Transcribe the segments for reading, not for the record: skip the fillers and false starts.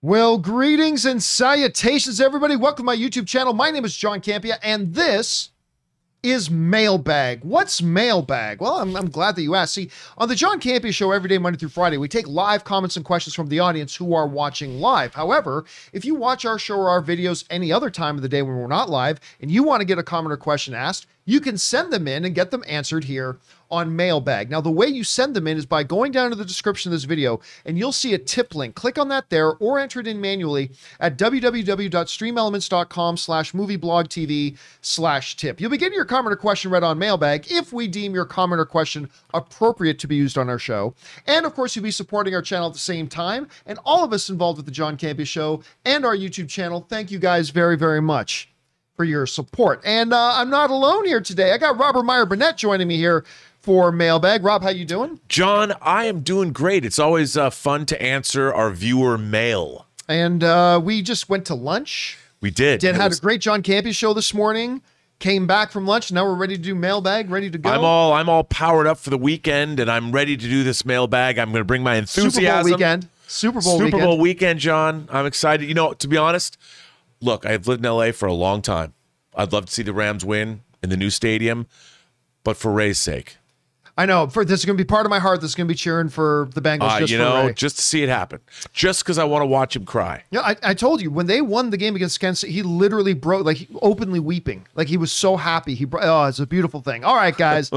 Well, greetings and salutations, everybody. Welcome to my YouTube channel. My name is John Campea, and this is Mailbag. What's Mailbag? Well, I'm glad that you asked. See, on the John Campea Show every day, Monday through Friday, we take live comments and questions from the audience who are watching live. However, if you watch our show or our videos any other time of the day when we're not live, and you want to get a comment or question asked, you can send them in and get them answered here on Mailbag. Now, the way you send them in is by going down to the description of this video, and you'll see a tip link. Click on that there, or enter it in manually at www.streamelements.com/movieblogtv/tip. You'll be getting your comment or question read on Mailbag if we deem your comment or question appropriate to be used on our show. And of course, you'll be supporting our channel at the same time. And all of us involved with the John Campea Show and our YouTube channel, thank you guys very, very much for your support. And I'm not alone here today. I got Robert Meyer Burnett joining me here for Mailbag. Rob, how you doing? John, I am doing great. It's always fun to answer our viewer mail. And we just went to lunch. We did. Had a great John Campea Show this morning. Came back from lunch. Now we're ready to do Mailbag, ready to go. I'm all powered up for the weekend, and I'm ready to do this Mailbag. I'm going to bring my enthusiasm. Super Bowl weekend, John. I'm excited. You know, to be honest, look, I've lived in LA for a long time. I'd love to see the Rams win in the new stadium, but for Ray's sake. I know. This is going to be part of my heart. This is going to be cheering for the Bengals. Just to see it happen. Just because I want to watch him cry. Yeah, I told you, when they won the game against Kansas City, he literally broke, like openly weeping. Like he was so happy. It's a beautiful thing. All right, guys.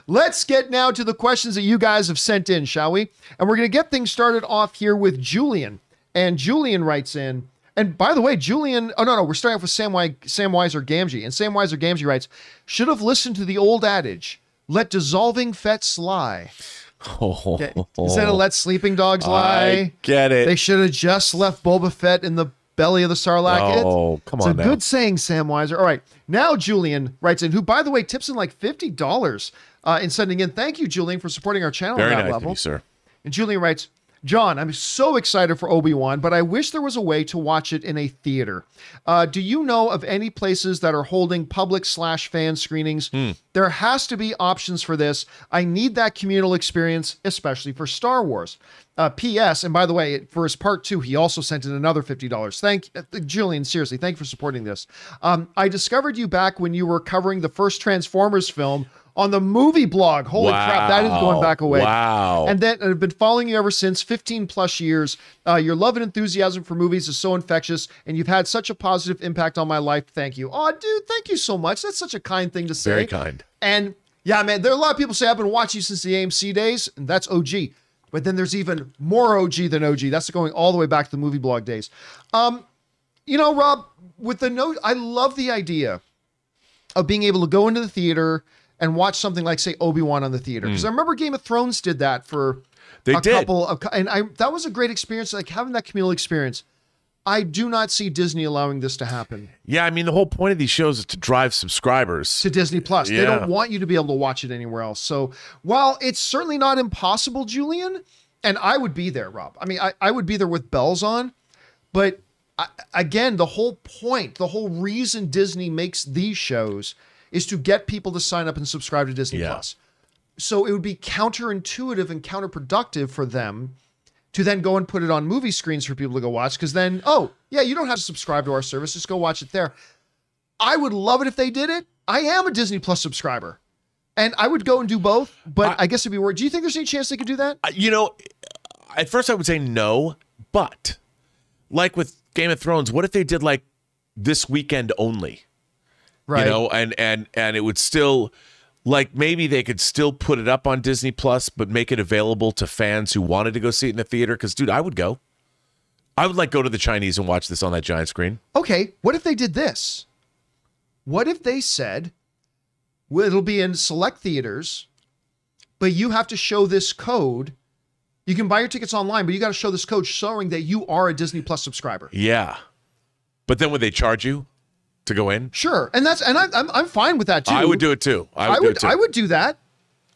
Let's get now to the questions that you guys have sent in, shall we? And we're going to get things started off here with Julian. And Julian writes in, and by the way, Julian, we're starting off with Sam Weiser Gamgee. And Sam Weiser Gamgee writes, should have listened to the old adage, let dissolving fets lie. Okay. Instead of let sleeping dogs lie. I get it. They should have just left Boba Fett in the belly of the Sarlacc. Oh, come on now. It's a good saying, Sam Weiser. All right. Now Julian writes in, who, by the way, tips in like $50 in sending in. Thank you, Julian, for supporting our channel Very on that nice level. of you, sir. And Julian writes, John, I'm so excited for Obi-Wan, but I wish there was a way to watch it in a theater. Do you know of any places that are holding public/fan screenings? There has to be options for this. I need that communal experience, especially for Star Wars. P.S. And by the way, for his part 2, he also sent in another $50. Julian, seriously, thank you for supporting this. I discovered you back when you were covering the first Transformers film on the movie blog. Holy crap, that is going back away. Wow. And then I've been following you ever since, 15 plus years. Your love and enthusiasm for movies is so infectious, and you've had such a positive impact on my life. Thank you. Oh, dude, thank you so much. That's such a kind thing to say. Very kind. And yeah, man, there are a lot of people say I've been watching you since the AMC days, and that's OG. But then there's even more OG than OG. That's going all the way back to the movie blog days. You know, Rob, with the note, I love the idea of being able to go into the theater and watch something like, say, Obi-Wan on the theater. Because I remember Game of Thrones did that for couple of, and that was a great experience, like having that communal experience. I do not see Disney allowing this to happen. Yeah, I mean, the whole point of these shows is to drive subscribers to Disney Plus. Yeah. They don't want you to be able to watch it anywhere else. So while it's certainly not impossible, Julian, and I would be there, Rob. I mean, I would be there with bells on, but again, the whole point, the whole reason Disney makes these shows is to get people to sign up and subscribe to Disney Plus. So it would be counterintuitive and counterproductive for them to then go and put it on movie screens for people to go watch. Because then, oh, yeah, you don't have to subscribe to our service. Just go watch it there. I would love it if they did it. I am a Disney Plus subscriber. And I would go and do both. But I guess it'd be worth. Do you think there's any chance they could do that? You know, at first I would say no. But like with Game of Thrones, what if they did like this weekend only? Right. You know, and it would still, like, maybe they could still put it up on Disney Plus, but make it available to fans who wanted to go see it in the theater. Because, dude, I would go. I would like go to the Chinese and watch this on that giant screen. Okay, what if they did this? What if they said, well, it'll be in select theaters, but you have to show this code. You can buy your tickets online, but you got to show this code showing that you are a Disney Plus subscriber. Yeah, but then would they charge you to go in? Sure, and I'm fine with that too. I would do it too. I would do that.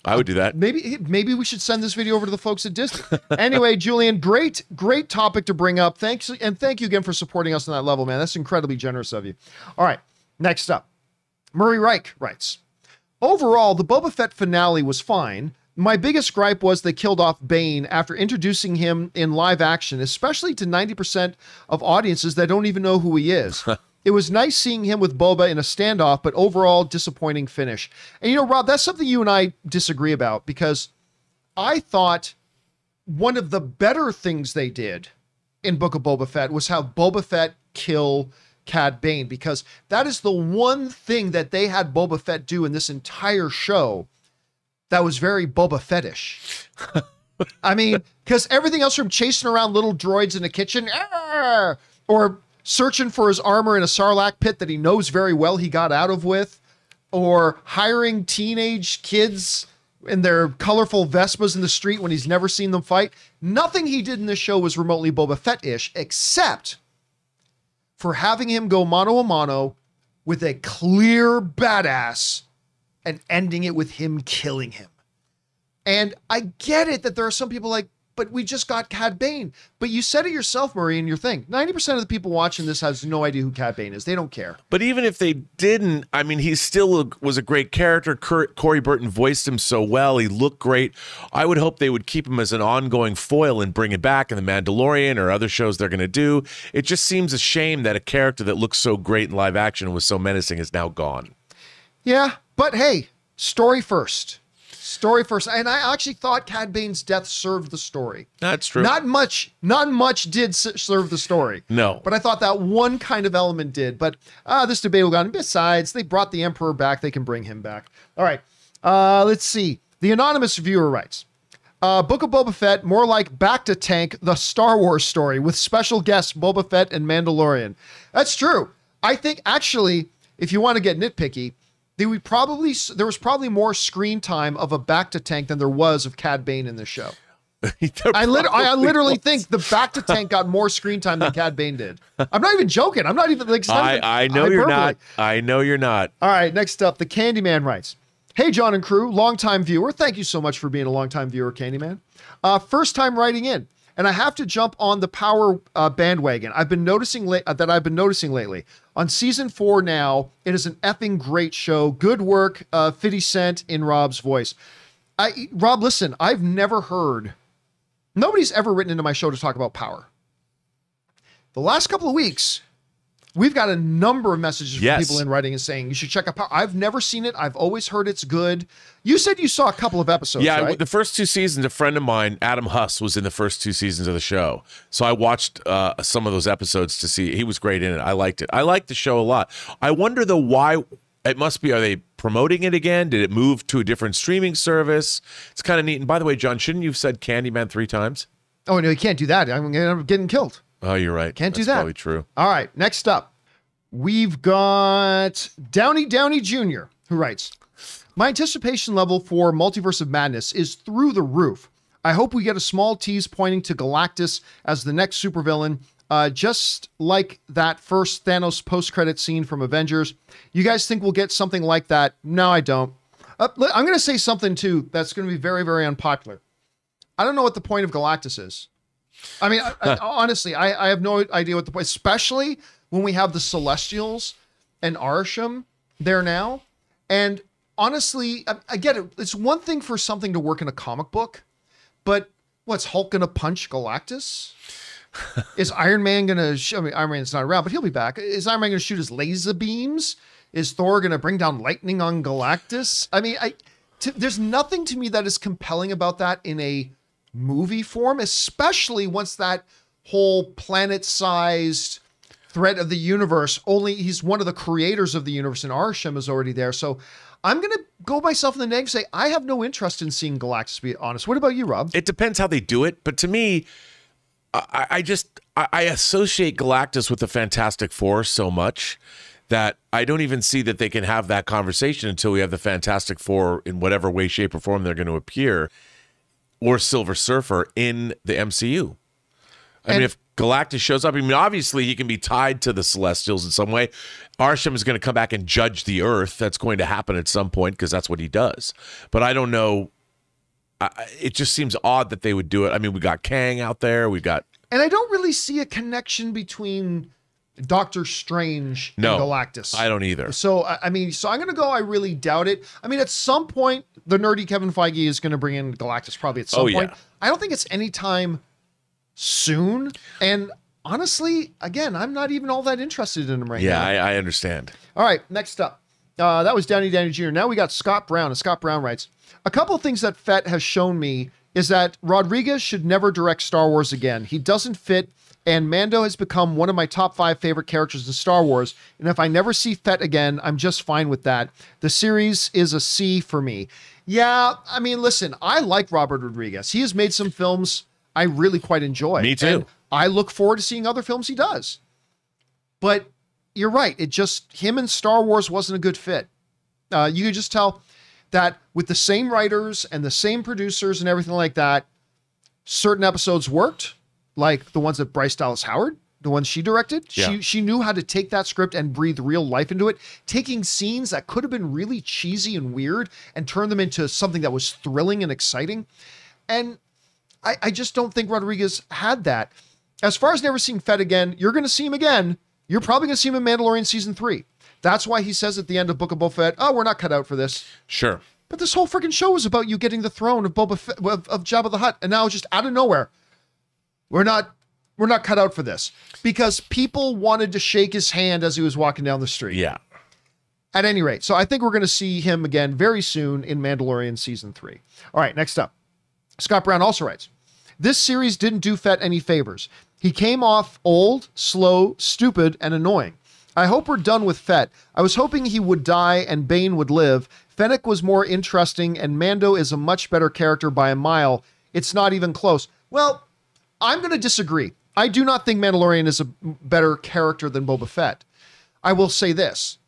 I would do that. Maybe we should send this video over to the folks at Disney. Anyway, Julian, great topic to bring up. Thanks, and thank you again for supporting us on that level, man. That's incredibly generous of you. All right, next up, Murray Reich writes, overall, the Boba Fett finale was fine. My biggest gripe was they killed off Bane after introducing him in live action, especially to 90% of audiences that don't even know who he is. It was nice seeing him with Boba in a standoff, but overall disappointing finish. And you know, Rob, that's something you and I disagree about, because I thought one of the better things they did in Book of Boba Fett was have Boba Fett kill Cad Bane, because that is the one thing that they had Boba Fett do in this entire show that was very Boba Fettish. I mean, because everything else from chasing around little droids in the kitchen, or searching for his armor in a Sarlacc pit that he knows very well he got out of with, or hiring teenage kids in their colorful Vespas in the street when he's never seen them fight. Nothing he did in this show was remotely Boba Fett-ish, except for having him go mano a mano with a clear badass and ending it with him killing him. And I get it that there are some people like, but we just got Cad Bane. But you said it yourself, Murray, in your thing. 90% of the people watching this has no idea who Cad Bane is. They don't care. But even if they didn't, I mean, he still was a great character. Corey Burton voiced him so well. He looked great. I would hope they would keep him as an ongoing foil and bring it back in The Mandalorian or other shows they're going to do. It just seems a shame that a character that looks so great in live action and was so menacing is now gone. Yeah, but hey, story first. Story first. And I actually thought Cad Bane's death served the story. That's true. Not much did serve the story. No. But I thought that one kind of element did. But this debate will go on. Besides, they brought the Emperor back. They can bring him back. All right. Let's see. The anonymous viewer writes, Book of Boba Fett, more like Back to Tank, the Star Wars story with special guests Boba Fett and Mandalorian. That's true. I think, actually, if you want to get nitpicky, there was probably more screen time of a Back to Tank than there was of Cad Bane in the show. I literally think the Back to Tank got more screen time than Cad Bane did. I'm not even joking. I'm not even like. I know you're not. I know you're not. All right. Next up, the Candyman writes, "Hey, John and crew, longtime viewer. Thank you so much for being a longtime viewer, Candyman. First time writing in. And I have to jump on the Power bandwagon. I've been noticing lately. On season 4 now, it is an effing great show. Good work, 50 Cent in Rob's voice." Rob, listen, I've never heard. Nobody's ever written into my show to talk about Power. The last couple of weeks, we've got a number of messages from people in writing and saying you should check out Power. I've never seen it. I've always heard it's good. You said you saw a couple of episodes, right? The first 2 seasons, a friend of mine, Adam Huss, was in the first 2 seasons of the show. So I watched some of those episodes to see. He was great in it. I liked it. I liked the show a lot. I wonder, though, why it must be. Are they promoting it again? Did it move to a different streaming service? It's kind of neat. And by the way, John, shouldn't you have said Candyman 3 times? Oh, no, you can't do that. I'm getting killed. Oh, you're right. Can't do that. That's probably true. All right, next up, we've got Downey Jr., who writes, "My anticipation level for Multiverse of Madness is through the roof. I hope we get a small tease pointing to Galactus as the next supervillain, just like that first Thanos post-credit scene from Avengers. You guys think we'll get something like that? No, I don't. I'm going to say something, too, that's going to be very, very unpopular. I don't know what the point of Galactus is. I mean, honestly, I have no idea what the point, especially when we have the Celestials and Arishem there now. And honestly, I get it. It's one thing for something to work in a comic book, but what's Hulk going to punch Galactus? Is Iron Man going to, Iron Man's not around, but he'll be back. Is Iron Man going to shoot his laser beams? Is Thor going to bring down lightning on Galactus? I mean, there's nothing to me that is compelling about that in a movie form, especially once that whole planet-sized threat of the universe, only he's one of the creators of the universe and Arishem is already there. So I'm going to go myself in the negative and say, I have no interest in seeing Galactus, to be honest. What about you, Rob? It depends how they do it. But to me, I associate Galactus with the Fantastic Four so much that I don't even see that they can have that conversation until we have the Fantastic Four in whatever way, shape, or form they're going to appear, or Silver Surfer in the MCU. I mean, if Galactus shows up, I mean, obviously he can be tied to the Celestials in some way. Arishem is going to come back and judge the Earth. That's going to happen at some point because that's what he does. But I don't know. It just seems odd that they would do it. I mean, we got Kang out there. We got... And I don't really see a connection between Doctor Strange and Galactus. I don't either. So, I mean, so I'm going to go, I really doubt it. I mean, at some point, the nerdy Kevin Feige is going to bring in Galactus probably at some point. Yeah. I don't think it's anytime soon. And honestly, again, I'm not even all that interested in him right now. Yeah, I understand. All right, next up. That was Downey Jr. Now we got Scott Brown. And Scott Brown writes, a couple of things that Fett has shown me is that Rodriguez should never direct Star Wars again. He doesn't fit, and Mando has become one of my top 5 favorite characters in Star Wars. And if I never see Fett again, I'm just fine with that. The series is a C for me. Yeah, I mean, listen, I like Robert Rodriguez. He has made some films I really quite enjoy. Me too. And I look forward to seeing other films he does. But you're right. It just, him and Star Wars wasn't a good fit. You could just tell that with the same writers and the same producers and everything like that, certain episodes worked, like the ones that Bryce Dallas Howard, the ones she directed. Yeah. She knew how to take that script and breathe real life into it, taking scenes that could have been really cheesy and weird and turn them into something that was thrilling and exciting. And I just don't think Rodriguez had that. As far as never seeing Fett again, you're going to see him again. You're probably going to see him in Mandalorian season 3. That's why he says at the end of Book of Boba Fett, oh, we're not cut out for this. Sure. But this whole freaking show is about you getting the throne of Boba Fett, of Jabba the Hutt, and now just out of nowhere, we're not cut out for this because people wanted to shake his hand as he was walking down the street. Yeah. At any rate, so I think we're going to see him again very soon in Mandalorian season 3. All right, next up, Scott Brown also writes, this series didn't do Fett any favors. He came off old, slow, stupid, and annoying. I hope we're done with Fett. I was hoping he would die and Bane would live. Fennec was more interesting, and Mando is a much better character by a mile. It's not even close. Well, I'm going to disagree. I do not think Mandalorian is a better character than Boba Fett. I will say this.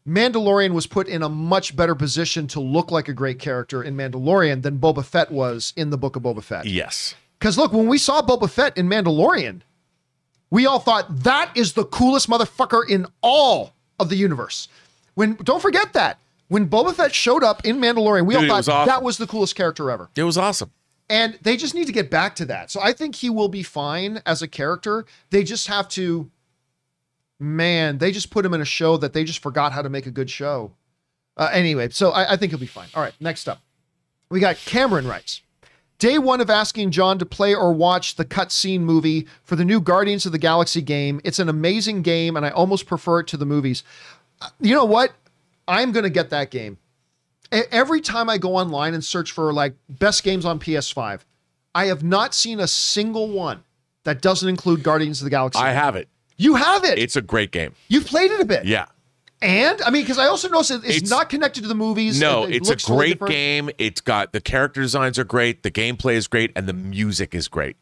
Mandalorian was put in a much better position to look like a great character in Mandalorian than Boba Fett was in the Book of Boba Fett. Yes. Because look, when we saw Boba Fett in Mandalorian, we all thought that is the coolest motherfucker in all of the universe. Don't forget that. When Boba Fett showed up in Mandalorian, we all thought awesome. that was the coolest character ever. It was awesome. And they just need to get back to that. So I think he will be fine as a character. They just have to, they just put him in a show that they just forgot how to make a good show. Anyway, so I think he'll be fine. All right, next up. We got Cameron writes, day one of asking John to play or watch the cutscene movie for the new Guardians of the Galaxy game. It's an amazing game, and I almost prefer it to the movies. You know what? I'm going to get that game. Every time I go online and search for like best games on PS5, I have not seen a single one that doesn't include Guardians of the Galaxy. I have it. You have it. It's a great game. You've played it a bit. Yeah. And I mean, because I also noticed it's not connected to the movies. No, It it's a looks totally great different. game. It's got the character designs are great, the gameplay is great, and the music is great.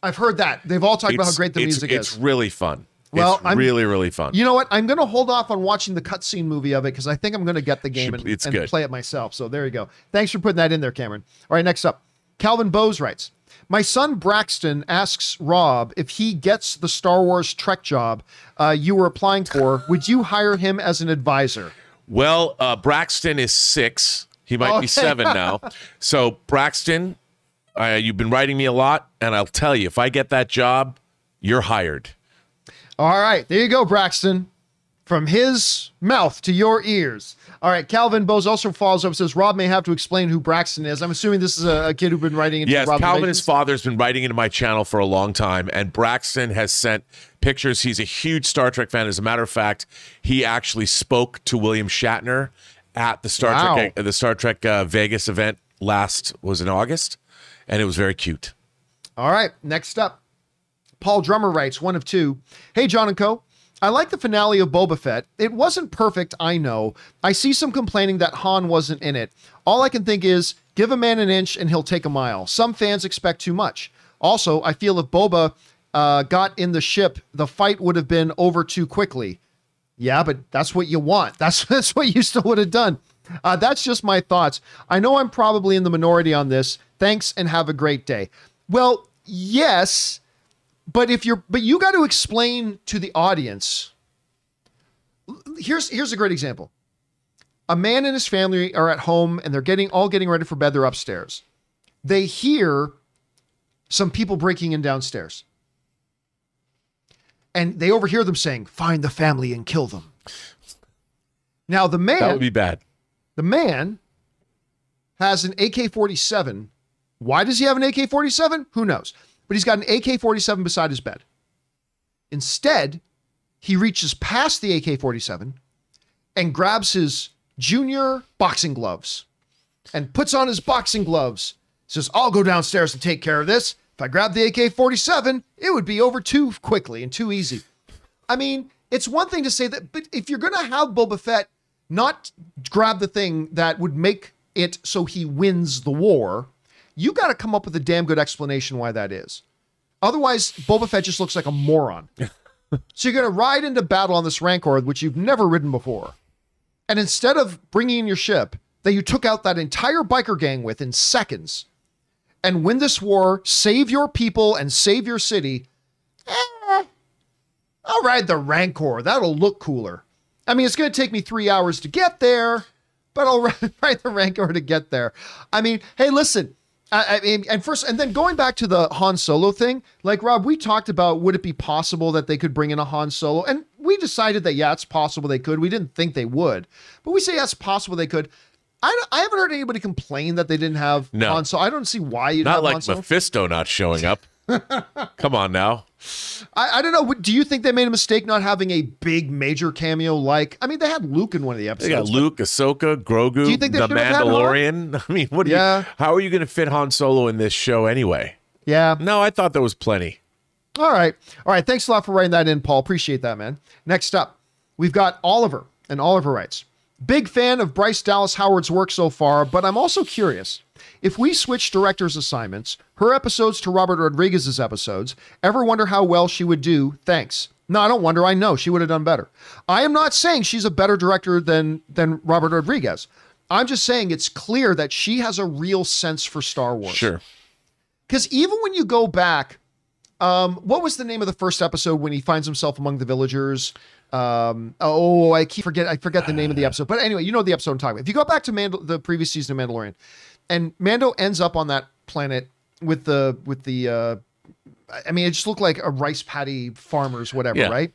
I've heard that. They've all talked about how great the music is. It's really fun. Well, it's really, really fun. You know what? I'm going to hold off on watching the cutscene movie of it because I think I'm going to get the game and good. play it myself. So there you go. Thanks for putting that in there, Cameron. All right, next up. Calvin Bowes writes, my son Braxton asks Rob if he gets the Star Wars Trek job you were applying for, would you hire him as an advisor? Well, Braxton is 6. He might be 7 now. So Braxton, you've been writing me a lot, and I'll tell you, if I get that job, you're hired. All right, there you go, Braxton. From his mouth to your ears. All right, Calvin Bowes also follows up and says, Rob may have to explain who Braxton is. I'm assuming this is a kid who's been writing into Yes, Rob Calvin, his father, has been writing into my channel for a long time, and Braxton has sent pictures. He's a huge Star Trek fan. As a matter of fact, he actually spoke to William Shatner at the Star Trek Vegas event was in August, and it was very cute. All right, next up. Paul Drummer writes, one of two. Hey, John and Co. I like the finale of Boba Fett. It wasn't perfect, I know. I see some complaining that Han wasn't in it. All I can think is, give a man an inch and he'll take a mile. Some fans expect too much. Also, I feel if Boba got in the ship, the fight would have been over too quickly. Yeah, but that's what you want. That's what you still would have done. That's just my thoughts. I know I'm probably in the minority on this. Thanks and have a great day. Well, yes, but you got to explain to the audience. Here's a great example. A man and his family are at home and they're getting ready for bed. They're upstairs. They hear some people breaking in downstairs. And they overhear them saying, find the family and kill them. Now the man, that would be bad. The man has an AK-47. Why does he have an AK-47? Who knows? But he's got an AK-47 beside his bed. Instead, he reaches past the AK-47 and grabs his junior boxing gloves and puts on his boxing gloves. Says, I'll go downstairs and take care of this. If I grab the AK-47, it would be over too quickly and too easy. I mean, it's one thing to say that, but if you're going to have Boba Fett not grab the thing that would make it so he wins the war, you got to come up with a damn good explanation why that is. Otherwise, Boba Fett just looks like a moron. So you're going to ride into battle on this Rancor, which you've never ridden before. And instead of bringing in your ship that you took out that entire biker gang with in seconds and win this war, save your people and save your city, I'll ride the Rancor. That'll look cooler. I mean, it's going to take me 3 hours to get there, but I'll ride the Rancor to get there. I mean, hey, listen. I mean, and then going back to the Han Solo thing, like Rob, we talked about, would it be possible that they could bring in a Han Solo? And we decided that, yeah, it's possible they could. We didn't think they would, but we say, yeah, it's possible they could. I haven't heard anybody complain that they didn't have Han Solo. I don't see why you'd have Han Solo. Not like Mephisto not showing up. Come on now. I don't know. Do you think they made a mistake not having a big major cameo? Like, I mean, they had Luke in one of the episodes. They got Luke, Ahsoka, Grogu, do you think they the Mandalorian. I mean, what? How are you going to fit Han Solo in this show anyway? Yeah. No, I thought there was plenty. All right. Thanks a lot for writing that in, Paul. Appreciate that, man. Next up, we've got Oliver, and Oliver writes, big fan of Bryce Dallas Howard's work so far, but I'm also curious. If we switch director's assignments, her episodes to Robert Rodriguez's episodes, ever wonder how well she would do? Thanks. No, I don't wonder. I know she would have done better. I am not saying she's a better director than Robert Rodriguez. I'm just saying it's clear that she has a real sense for Star Wars. Sure. Because even when you go back, what was the name of the first episode when he finds himself among the villagers? I forget the name of the episode. But anyway, you know the episode I'm talking about. If you go back to the previous season of Mandalorian, and Mando ends up on that planet with the I mean, it just looked like a rice paddy farmers, whatever, right?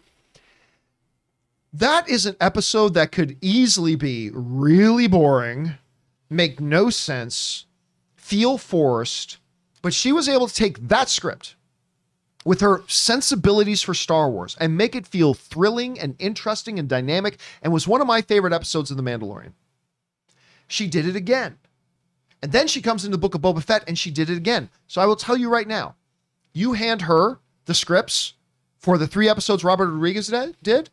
That is an episode that could easily be really boring, make no sense, feel forced, but she was able to take that script with her sensibilities for Star Wars and make it feel thrilling and interesting and dynamic, and was one of my favorite episodes of The Mandalorian. She did it again. And then she comes into the Book of Boba Fett and she did it again. So I will tell you right now, you hand her the scripts for the 3 episodes Robert Rodriguez did,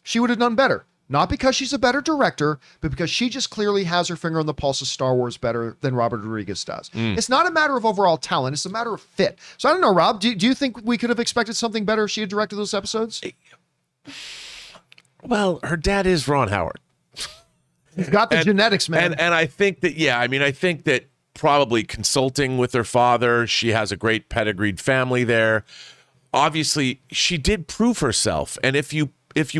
she would have done better. Not because she's a better director, but because she just clearly has her finger on the pulse of Star Wars better than Robert Rodriguez does. It's not a matter of overall talent. It's a matter of fit. So I don't know, Rob, do you think we could have expected something better if she had directed those episodes? Well, her dad is Ron Howard. He's got the genetics, man. And I think that, I think that probably consulting with her father, she has a great pedigreed family there. Obviously, she did prove herself. And if you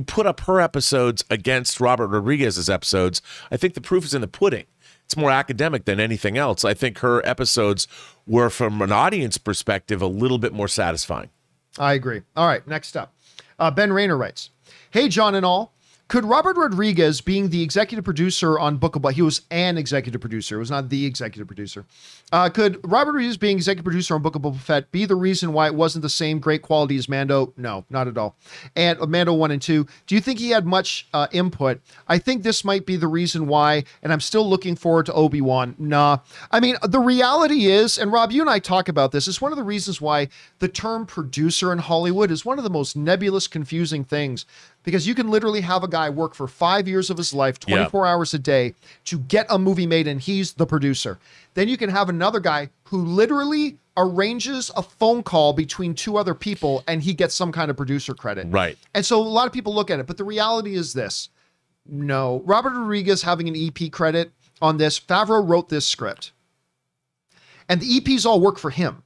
put up her episodes against Robert Rodriguez's episodes, I think the proof is in the pudding. It's more academic than anything else. I think her episodes were, from an audience perspective, a little bit more satisfying. I agree. All right, next up. Ben Rayner writes, hey, John and all. Could Robert Rodriguez, being the executive producer on Book of Boba, he was an executive producer, it was not the executive producer. Could Robert Rodriguez, being executive producer on Book of Boba Fett, be the reason why it wasn't the same great quality as Mando? No, not at all. And Mando 1 and 2. Do you think he had much input? I think this might be the reason why, and I'm still looking forward to Obi-Wan. Nah. I mean, the reality is, and Rob, you and I talk about this, it's one of the reasons why the term producer in Hollywood is one of the most nebulous, confusing things. Because you can literally have a guy work for 5 years of his life, 24 hours a day, to get a movie made, and he's the producer. Then you can have another guy who literally arranges a phone call between 2 other people, and he gets some kind of producer credit. Right. And so a lot of people look at it, but the reality is this. No, Robert Rodriguez having an EP credit on this, Favreau wrote this script. And the EPs all work for him.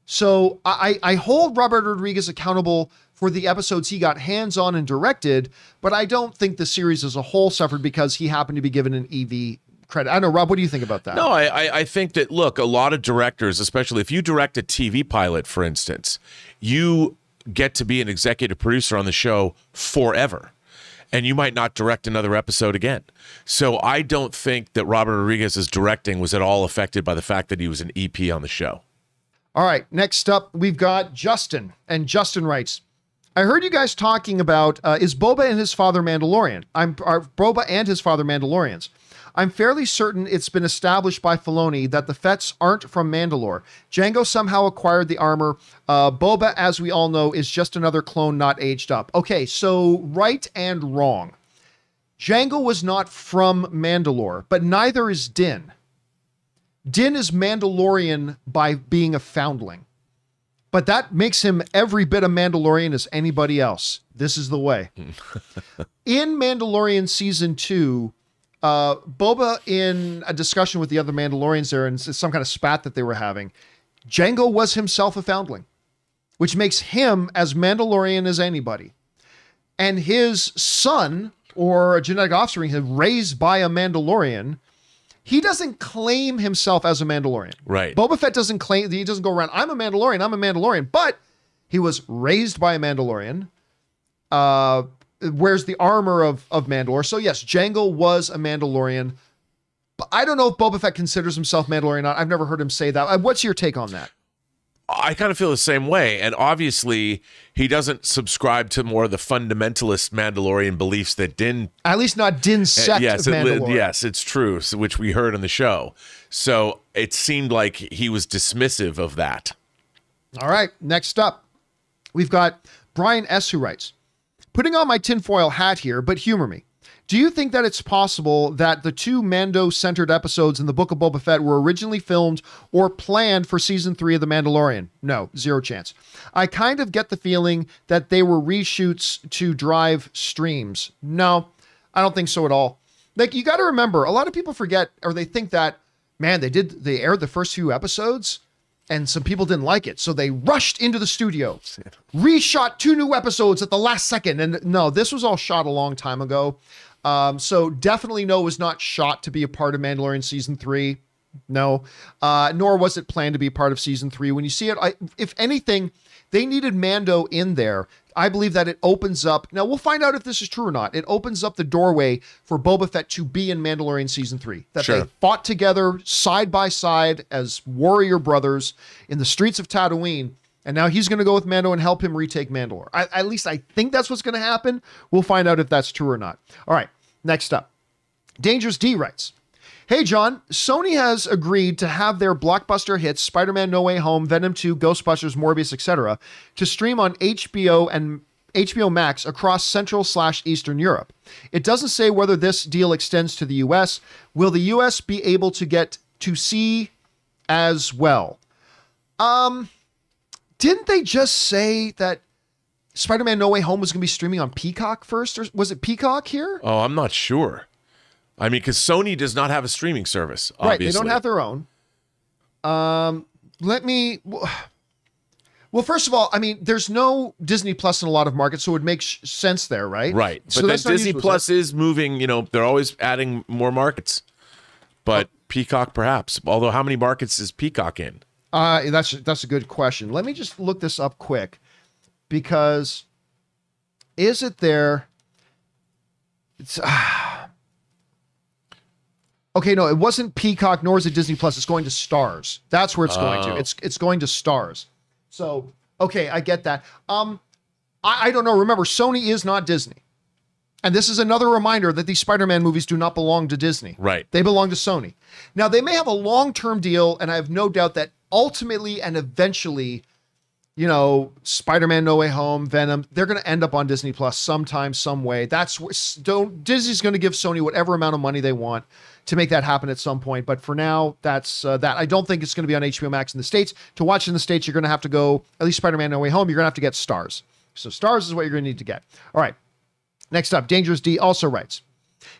So I hold Robert Rodriguez accountable for the episodes he got hands-on and directed, but I don't think the series as a whole suffered because he happened to be given an EV credit. I don't know, Rob, what do you think about that? No, I think that, look, a lot of directors, especially if you direct a TV pilot, for instance, you get to be an executive producer on the show forever. and you might not direct another episode again. So I don't think that Robert Rodriguez's directing was at all affected by the fact that he was an EP on the show. All right, next up, we've got Justin. And Justin writes, I heard you guys talking about, is Boba and his father Mandalorian? Boba and his father Mandalorians. I'm fairly certain it's been established by Filoni that the Fetts aren't from Mandalore. Jango somehow acquired the armor. Boba, as we all know, is just another clone not aged up. Okay, so right and wrong. Jango was not from Mandalore, but neither is Din. Din is Mandalorian by being a foundling. But that makes him every bit a Mandalorian as anybody else. This is the way. In Mandalorian Season 2, Boba, in a discussion with the other Mandalorians there, and some kind of spat that they were having, Jango was himself a foundling, which makes him as Mandalorian as anybody. And his son, or a genetic offspring, raised by a Mandalorian, he doesn't claim himself as a Mandalorian. Right. Boba Fett doesn't claim, he doesn't go around, I'm a Mandalorian, but he was raised by a Mandalorian, wears the armor of Mandalore. So yes, Jango was a Mandalorian, but I don't know if Boba Fett considers himself Mandalorian or not. I've never heard him say that. What's your take on that? I kind of feel the same way. And obviously, he doesn't subscribe to more of the fundamentalist Mandalorian beliefs that Din... At least not Din's sect yes, of Mandalore. Yes, it's true, which we heard on the show. So it seemed like he was dismissive of that. All right, next up, we've got Brian S. who writes, putting on my tinfoil hat here, but humor me. Do you think that it's possible that the 2 Mando-centered episodes in the Book of Boba Fett were originally filmed or planned for Season 3 of The Mandalorian? No, 0 chance. I kind of get the feeling that they were reshoots to drive streams. No, I don't think so at all. Like, you got to remember, a lot of people forget, or they think that, man, they aired the first few episodes, and some people didn't like it, so they rushed into the studio, reshot 2 new episodes at the last second. And no, this was all shot a long time ago. So definitely no, it was not shot to be a part of Mandalorian Season 3. No, nor was it planned to be a part of Season 3. When you see it, if anything, they needed Mando in there. I believe that it opens up. Now, we'll find out if this is true or not. It opens up the doorway for Boba Fett to be in Mandalorian Season 3. That Sure. They fought together side by side as warrior brothers in the streets of Tatooine. And now he's going to go with Mando and help him retake Mandalore. At least I think that's what's going to happen. We'll find out if that's true or not. All right, next up. Dangerous D writes, hey, John, Sony has agreed to have their blockbuster hits, Spider-Man No Way Home, Venom 2, Ghostbusters, Morbius, etc., to stream on HBO and HBO Max across Central/Eastern Europe. It doesn't say whether this deal extends to the US. Will the US be able to get to see as well? Didn't they just say that Spider-Man No Way Home was going to be streaming on Peacock first? Or was it Peacock here? Oh, I'm not sure. I mean, because Sony does not have a streaming service, obviously. Right, they don't have their own. Well, first of all, I mean, there's no Disney Plus in a lot of markets, so it would make sense there, right? Right. So But then that's not Disney usual, Plus is moving, they're always adding more markets. But Peacock, perhaps. Although, how many markets is Peacock in? That's a good question. Let me just look this up quick, because is it there? It's okay. No, it wasn't Peacock, nor is it Disney Plus. It's going to Stars. That's where it's going to. It's going to Stars. So okay, I get that. I don't know. Remember, Sony is not Disney. And this is another reminder that these Spider-Man movies do not belong to Disney. Right. They belong to Sony. Now, they may have a long-term deal, and I have no doubt that ultimately and eventually, Spider-Man No Way Home, Venom, they're going to end up on Disney Plus sometime, some way. Disney's going to give Sony whatever amount of money they want to make that happen at some point. But for now, that's that. I don't think it's going to be on HBO Max in the States. To watch in the States, you're going to have to go, at least Spider-Man No Way Home, you're going to have to get Stars. So Stars is what you're going to need to get. All right. Next up, Dangerous D also writes,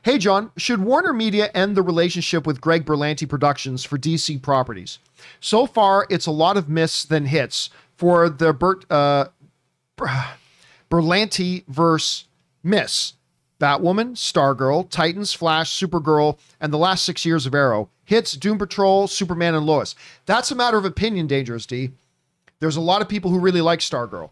hey, John, should Warner Media end the relationship with Greg Berlanti Productions for DC properties? So far, it's a lot of miss than hits for the Berlanti verse miss. Batwoman, Stargirl, Titans, Flash, Supergirl, and the last 6 years of Arrow. Hits, Doom Patrol, Superman, and Lois. That's a matter of opinion, Dangerous D. There's a lot of people who really like Stargirl.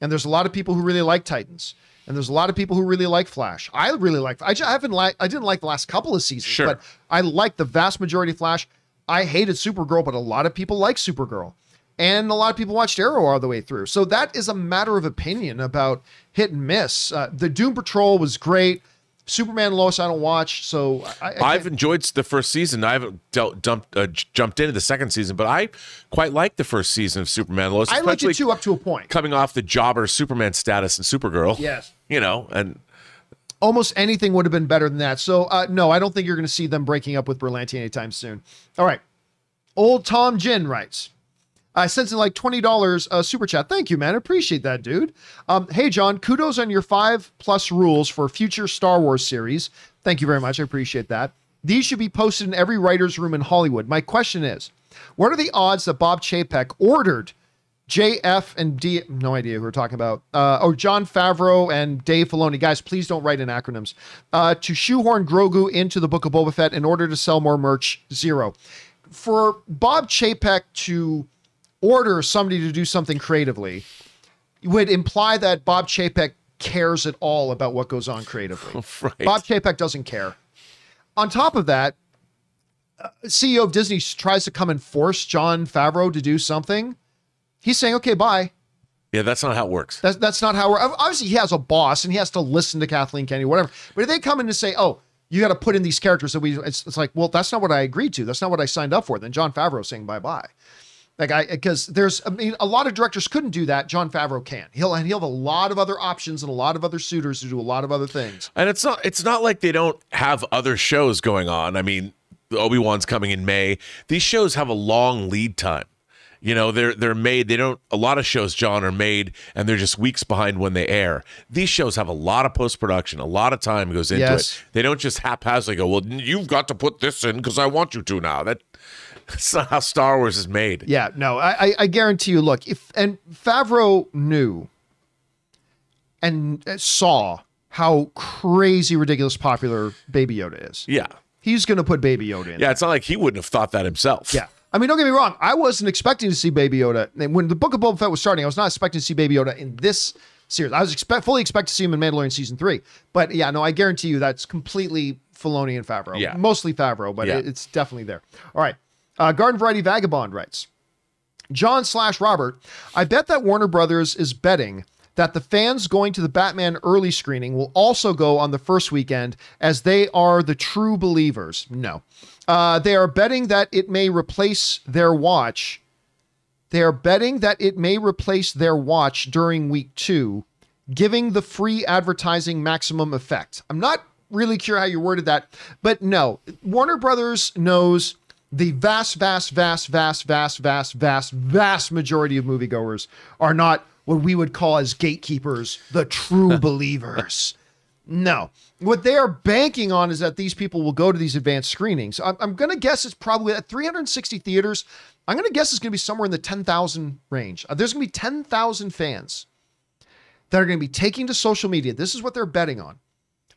And there's a lot of people who really like Titans. and there's a lot of people who really like Flash. I really like. I didn't like the last couple of seasons, Sure. but I like the vast majority of Flash. I hated Supergirl, but a lot of people like Supergirl, and a lot of people watched Arrow all the way through. So that is a matter of opinion about hit and miss. The Doom Patrol was great. Superman Lois I don't watch, so I've enjoyed the first season. I haven't jumped into the second season, but I quite like the first season of Superman Lois. I liked it too up to a point. Coming off the jobber Superman status in Supergirl. Yes. You know, and almost anything would have been better than that. So no, I don't think you're going to see them breaking up with Berlanti anytime soon. All right. Old Tom Jin writes, I sent in like $20 super chat. Thank you, man. I appreciate that, dude. Hey, John, kudos on your 5+ rules for future Star Wars series. Thank you very much. I appreciate that. These should be posted in every writer's room in Hollywood. My question is, what are the odds that Bob Chapek ordered JF and D, no idea who we're talking about, or Jon Favreau and Dave Filoni, guys, please don't write in acronyms, to shoehorn Grogu into the Book of Boba Fett in order to sell more merch? Zero. For Bob Chapek to order somebody to do something creatively would imply that Bob Chapek cares at all about what goes on creatively. Right. Bob Chapek doesn't care. On top of that, CEO of Disney tries to come and force Jon Favreau to do something. He's saying, okay, bye. yeah, that's not how it works. That's not how we're, obviously he has a boss and he has to listen to Kathleen Kennedy, whatever. But if they come in and say, oh, you got to put in these characters that it's like, well, that's not what I agreed to. That's not what I signed up for. Then Jon Favreau saying bye-bye. Because there's, a lot of directors couldn't do that. Jon Favreau can. He'll have a lot of other options and a lot of other suitors to do a lot of other things. And it's not like they don't have other shows going on. I mean, Obi-Wan's coming in May. These shows have a long lead time. You know, they're made. A lot of shows, John, are made and they're just weeks behind when they air. These shows have a lot of post-production, a lot of time goes into it. They don't just haphazardly go, well, you've got to put this in because I want you to now. That's not how Star Wars is made. Yeah, no, I guarantee you, look, and Favreau knew and saw how crazy, ridiculous popular Baby Yoda is. Yeah. He's going to put Baby Yoda in. Yeah, it's not like he wouldn't have thought that himself. Yeah. I mean, don't get me wrong. I wasn't expecting to see Baby Yoda. When the Book of Boba Fett was starting, I was not expecting to see Baby Yoda in this series. I was fully expect to see him in Mandalorian Season 3. But yeah, no, I guarantee you that's completely Filoni and Favreau. Yeah. Mostly Favreau, but Yeah. it's definitely there. All right. Garden Variety Vagabond writes, John/Robert, I bet that Warner Brothers is betting that the fans going to the Batman early screening will also go on the first weekend as they are the true believers. No. They are betting that it may replace their watch. They are betting that it may replace their watch during week 2, giving the free advertising maximum effect. I'm not really sure how you worded that, but no. Warner Brothers knows the vast majority of moviegoers are not what we would call as gatekeepers, the true believers. No. What they are banking on is that these people will go to these advanced screenings. I'm going to guess it's probably at 360 theaters. I'm going to guess it's going to be somewhere in the 10,000 range. There's going to be 10,000 fans that are going to be taking to social media. This is what they're betting on.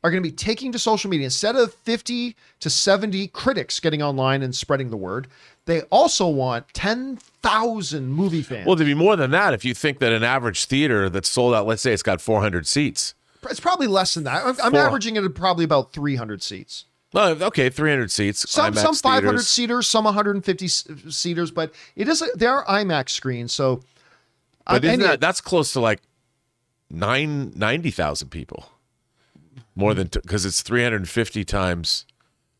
Are going to be taking to social media. Instead of 50 to 70 critics getting online and spreading the word, they also want 10,000 movie fans. Well, there'd be more than that if you think that an average theater that's sold out, let's say it's got 400 seats. It's probably less than that. I'm averaging it at probably about 300 seats. Well, okay, 300 seats. Some IMAX 500 theaters. seaters, some 150 seaters, but there are IMAX screens. So, But that's close to like 90,000 people. More than, because it's 350 times.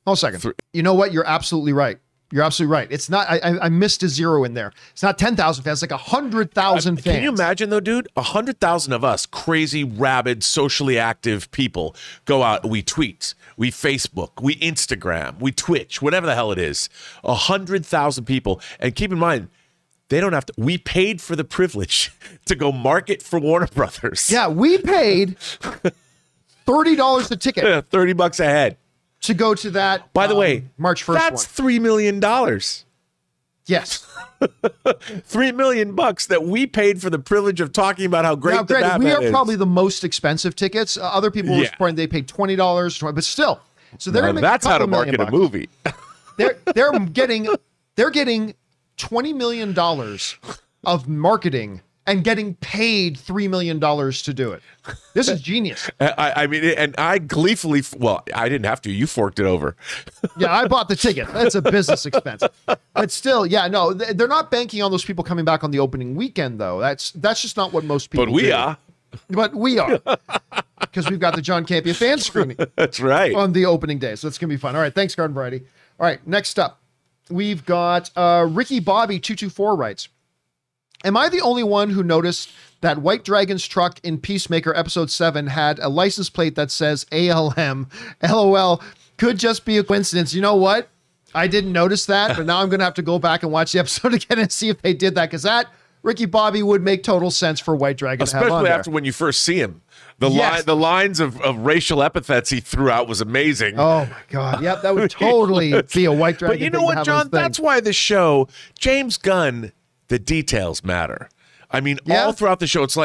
Hold a second. You know what? You're absolutely right. You're absolutely right. It's not, I missed a zero in there. It's not 10,000 fans, it's like 100,000 fans. Can you imagine though, dude? 100,000 of us, crazy, rabid, socially active people go out, we tweet, we Facebook, we Instagram, we Twitch, whatever the hell it is. 100,000 people. And keep in mind, they don't have to, we paid for the privilege to go market for Warner Brothers. Yeah, we paid $30 a ticket. $30 a head. To go to that. By the way, March 1st. That's $3 million. Yes. $3 million that we paid for the privilege of talking about how great now, the granted, Batman we are is. Probably the most expensive tickets. Other people were reporting they paid $20, but still. So they're going to make that's how to market a movie. they're getting $20 million of marketing and getting paid $3 million to do it. This is genius. I mean, and I gleefully, well, I didn't have to. You forked it over. Yeah, I bought the ticket. That's a business expense. But still, yeah, no, they're not banking on those people coming back on the opening weekend, though. That's just not what most people do. But we are. Because we've got the John Campea fan screening. That's right. On the opening day. So it's going to be fun. All right, thanks, Garden Variety. All right, next up, we've got Ricky Bobby 224 writes, am I the only one who noticed that White Dragon's truck in Peacemaker episode 7 had a license plate that says ALM? LOL. Could just be a coincidence. You know what? I didn't notice that, but now I'm going to have to go back and watch the episode again and see if they did that, because that, Ricky Bobby, would make total sense for White Dragon to have on especially there. after when you first see him. The Yes. the lines of racial epithets he threw out was amazing. Oh my God. Yep. That would totally be a White Dragon. But you know thing to what, have John? on his thing. That's why the show, James Gunn, the details matter. I mean, Yeah. all throughout the show, it's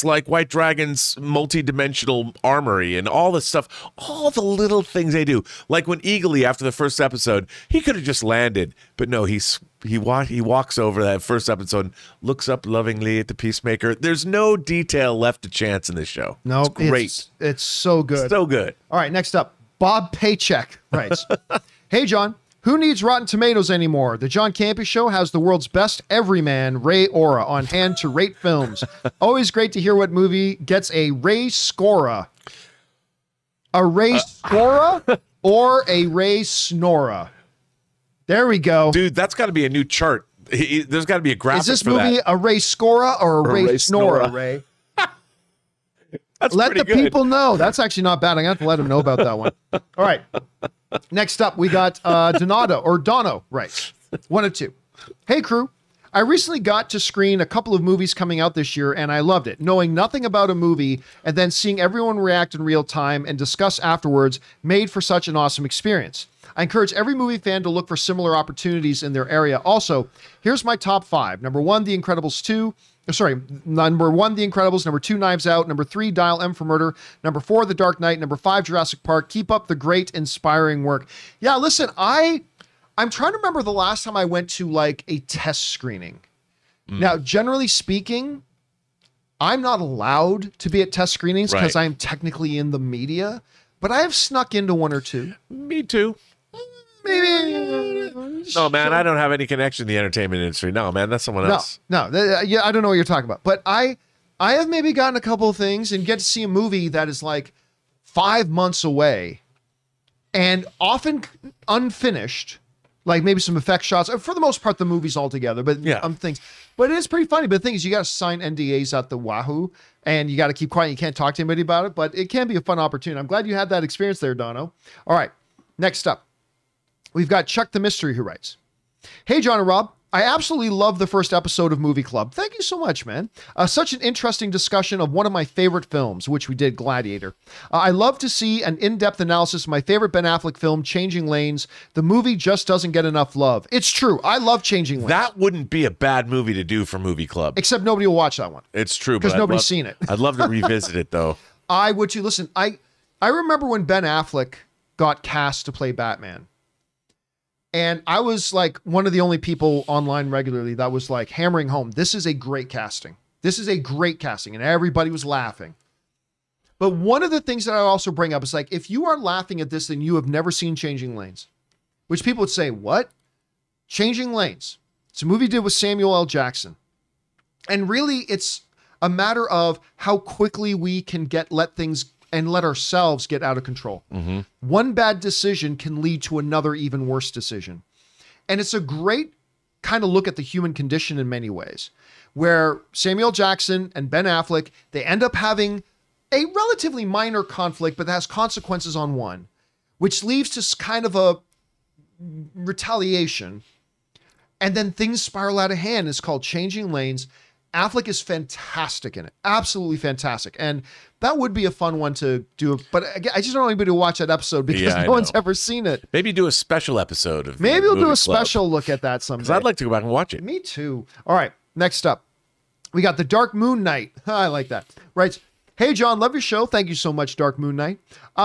like White Dragon's multi-dimensional armory and all the stuff, all the little things they do. Like when Eagly, after the first episode, he could have just landed, but no, he walks over that first episode, and looks up lovingly at the Peacemaker. There's no detail left to chance in this show. No, it's great. It's so good. So good. All right, next up, Bob Paycheck writes, hey, John, who needs Rotten Tomatoes anymore? The John Campea Show has the world's best everyman, Ray Ora, on hand to rate films. Always great to hear what movie gets a Ray Scora. A Ray Scora or a Ray Snora? There we go. Dude, that's got to be a new chart. There's got to be a graphic Is this for movie that. a Ray Scora or a Ray Ray Snora, Snora. Ray? That's Let the pretty good. people know. That's actually not bad. I'm going to have to let them know about that one. All right. Next up, we got Dono, right? 1 of 2. Hey, crew. I recently got to screen a couple of movies coming out this year, and I loved it. Knowing nothing about a movie and then seeing everyone react in real time and discuss afterwards made for such an awesome experience. I encourage every movie fan to look for similar opportunities in their area. Also, here's my top 5. Number 1, The Incredibles 2. Number 1, The Incredibles. Number 2, Knives Out. Number 3, Dial M for Murder. Number 4, The Dark Knight. Number 5, Jurassic Park. Keep up the great, inspiring work. Yeah, listen, I'm trying to remember the last time I went to like a test screening. Now, generally speaking, I'm not allowed to be at test screenings because Right. I'm technically in the media, but I have snuck into 1 or 2. Me too. Maybe. No, man, I don't have any connection to the entertainment industry. No, man, that's someone else. Yeah, I don't know what you're talking about, but I have maybe gotten a couple of things and get to see a movie that is like 5 months away and often unfinished, like maybe some effect shots. For the most part, the movie's all together, but Yeah. things. But it is pretty funny. But the thing is, you got to sign NDAs at the Wahoo, and you got to keep quiet. You can't talk to anybody about it, but it can be a fun opportunity. I'm glad you had that experience there, Dono. All right, next up, we've got Chuck the Mystery who writes, hey, John and Rob, I absolutely love the first episode of Movie Club. Thank you so much, man. Such an interesting discussion of one of my favorite films, which we did, Gladiator. I love to see an in-depth analysis of my favorite Ben Affleck film, Changing Lanes. The movie just doesn't get enough love. It's true. I love Changing Lanes. That wouldn't be a bad movie to do for Movie Club. Except nobody will watch that one. It's true. 'Cause but nobody's seen it. I'd love to revisit it, though. I would too. Listen, I remember when Ben Affleck got cast to play Batman. And I was like one of the only people online regularly that was like hammering home, this is a great casting. This is a great casting. And everybody was laughing. But one of the things that I also bring up is like, if you are laughing at this, then you have never seen Changing Lanes. Which people would say, what? Changing Lanes. It's a movie did with Samuel L. Jackson. And really, it's a matter of how quickly we can let things and let ourselves get out of control. One bad decision can lead to another even worse decision. And it's a great kind of look at the human condition in many ways, where Samuel Jackson and Ben Affleck, they end up having a relatively minor conflict, but that has consequences on one, which leads to kind of a retaliation. And then things spiral out of hand. It's called Changing Lanes. Affleck is fantastic in it. Absolutely fantastic. And that would be a fun one to do. But again, I just don't want anybody to watch that episode because Yeah, I no one's know. ever seen it. Maybe do a special episode of Maybe we'll do Movie a Club. special look at that someday. 'Cause I'd like to go back and watch it. Me too. All right. Next up, we got the Dark Moon Knight. I like that. Right. Hey, John, love your show. Thank you so much, Dark Moon Knight.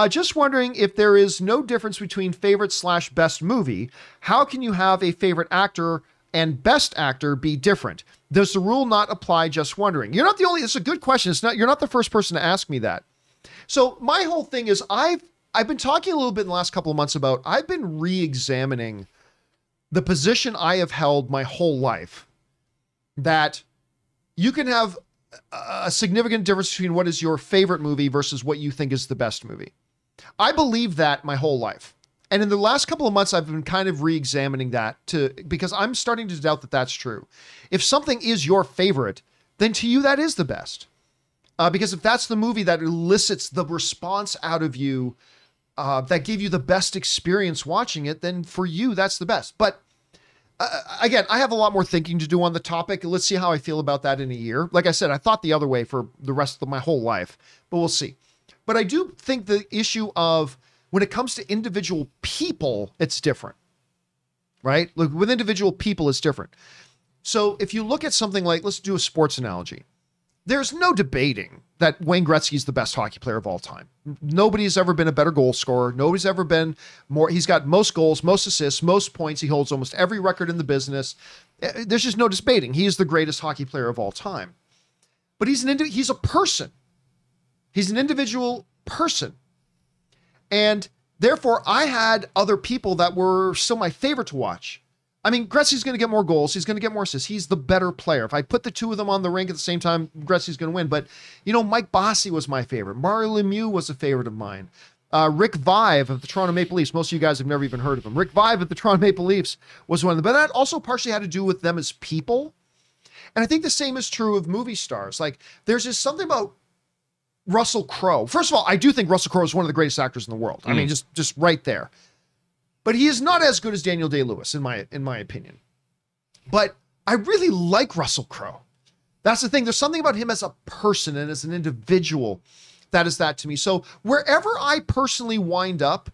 Just wondering if there is no difference between favorite/best movie. How can you have a favorite actor and best actor be different? Does the rule not apply? Just wondering. You're not the only, it's a good question. You're not the first person to ask me that. So my whole thing is I've been talking a little bit in the last couple of months about, I've been re-examining the position I have held my whole life, that you can have a significant difference between what is your favorite movie versus what you think is the best movie. I believe that my whole life. And in the last couple of months, I've been kind of re-examining that because I'm starting to doubt that that's true. If something is your favorite, then to you, that is the best. Because if that's the movie that elicits the response out of you, that gave you the best experience watching it, then for you, that's the best. But again, I have a lot more thinking to do on the topic. Let's see how I feel about that in a year. Like I said, I thought the other way for the rest of my whole life, but we'll see. But I do think the issue of when it comes to individual people, it's different, right? Look, with individual people, it's different. So if you look at something like, let's do a sports analogy. There's no debating that Wayne Gretzky is the best hockey player of all time. Nobody's ever been a better goal scorer. Nobody's ever been more. He's got most goals, most assists, most points. He holds almost every record in the business. There's just no debating. He is the greatest hockey player of all time. But he's a person. He's an individual person. And therefore, I had other people that were still my favorite to watch. I mean, Gretzky's going to get more goals. He's going to get more assists. He's the better player. If I put the two of them on the rink at the same time, Gretzky's going to win. But, you know, Mike Bossy was my favorite. Mario Lemieux was a favorite of mine. Rick Vive of the Toronto Maple Leafs. Most of you guys have never even heard of him. Rick Vive of the Toronto Maple Leafs was one of them. But that also partially had to do with them as people. And I think the same is true of movie stars. Like, there's just something about Russell Crowe. First of all, I do think Russell Crowe is one of the greatest actors in the world. I mean, just right there. But he is not as good as Daniel Day-Lewis, in my opinion. But I really like Russell Crowe. That's the thing. There's something about him as a person and as an individual that is that to me. So wherever I personally wind up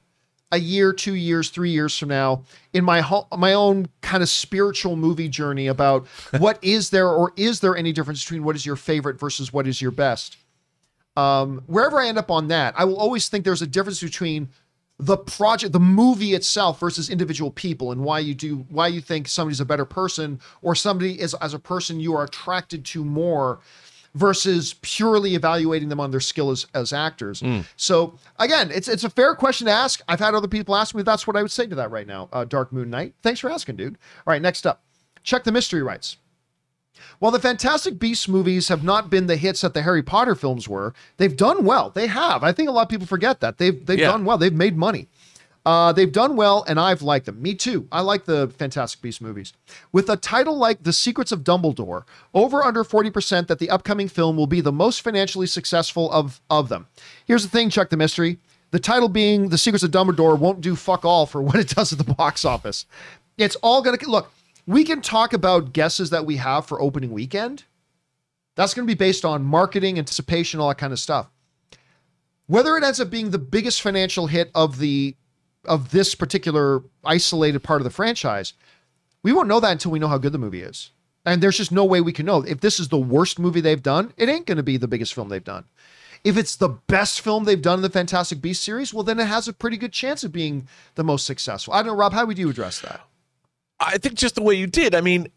a year, 2 years, 3 years from now in my own kind of spiritual movie journey about what is there or is there any difference between what is your favorite versus what is your best, wherever I end up on that, I will always think there's a difference between the project, the movie itself versus individual people and why you think somebody's a better person or somebody is as a person you are attracted to more versus purely evaluating them on their skill as actors. So again, it's a fair question to ask. I've had other people ask me. That's what I would say to that right now. Dark Moon Knight. Thanks for asking, dude. All right, next up, Check the Mystery writes. While the Fantastic Beasts movies have not been the hits that the Harry Potter films were, they've done well. They have. I think a lot of people forget that. They've done well. They've made money. They've done well, and I've liked them. Me too. I like the Fantastic Beasts movies. With a title like The Secrets of Dumbledore, over under 40% that the upcoming film will be the most financially successful of them. Here's the thing, Check the Mystery. The title being The Secrets of Dumbledore won't do fuck all for what it does at the box office. It's all going to... Look, we can talk about guesses that we have for opening weekend. That's going to be based on marketing, anticipation, all that kind of stuff. Whether it ends up being the biggest financial hit of this particular isolated part of the franchise, we won't know that until we know how good the movie is. And there's just no way we can know. If this is the worst movie they've done, it ain't going to be the biggest film they've done. If it's the best film they've done in the Fantastic Beasts series, well, then it has a pretty good chance of being the most successful. I don't know, Rob, how would you address that? I think just the way you did. I mean,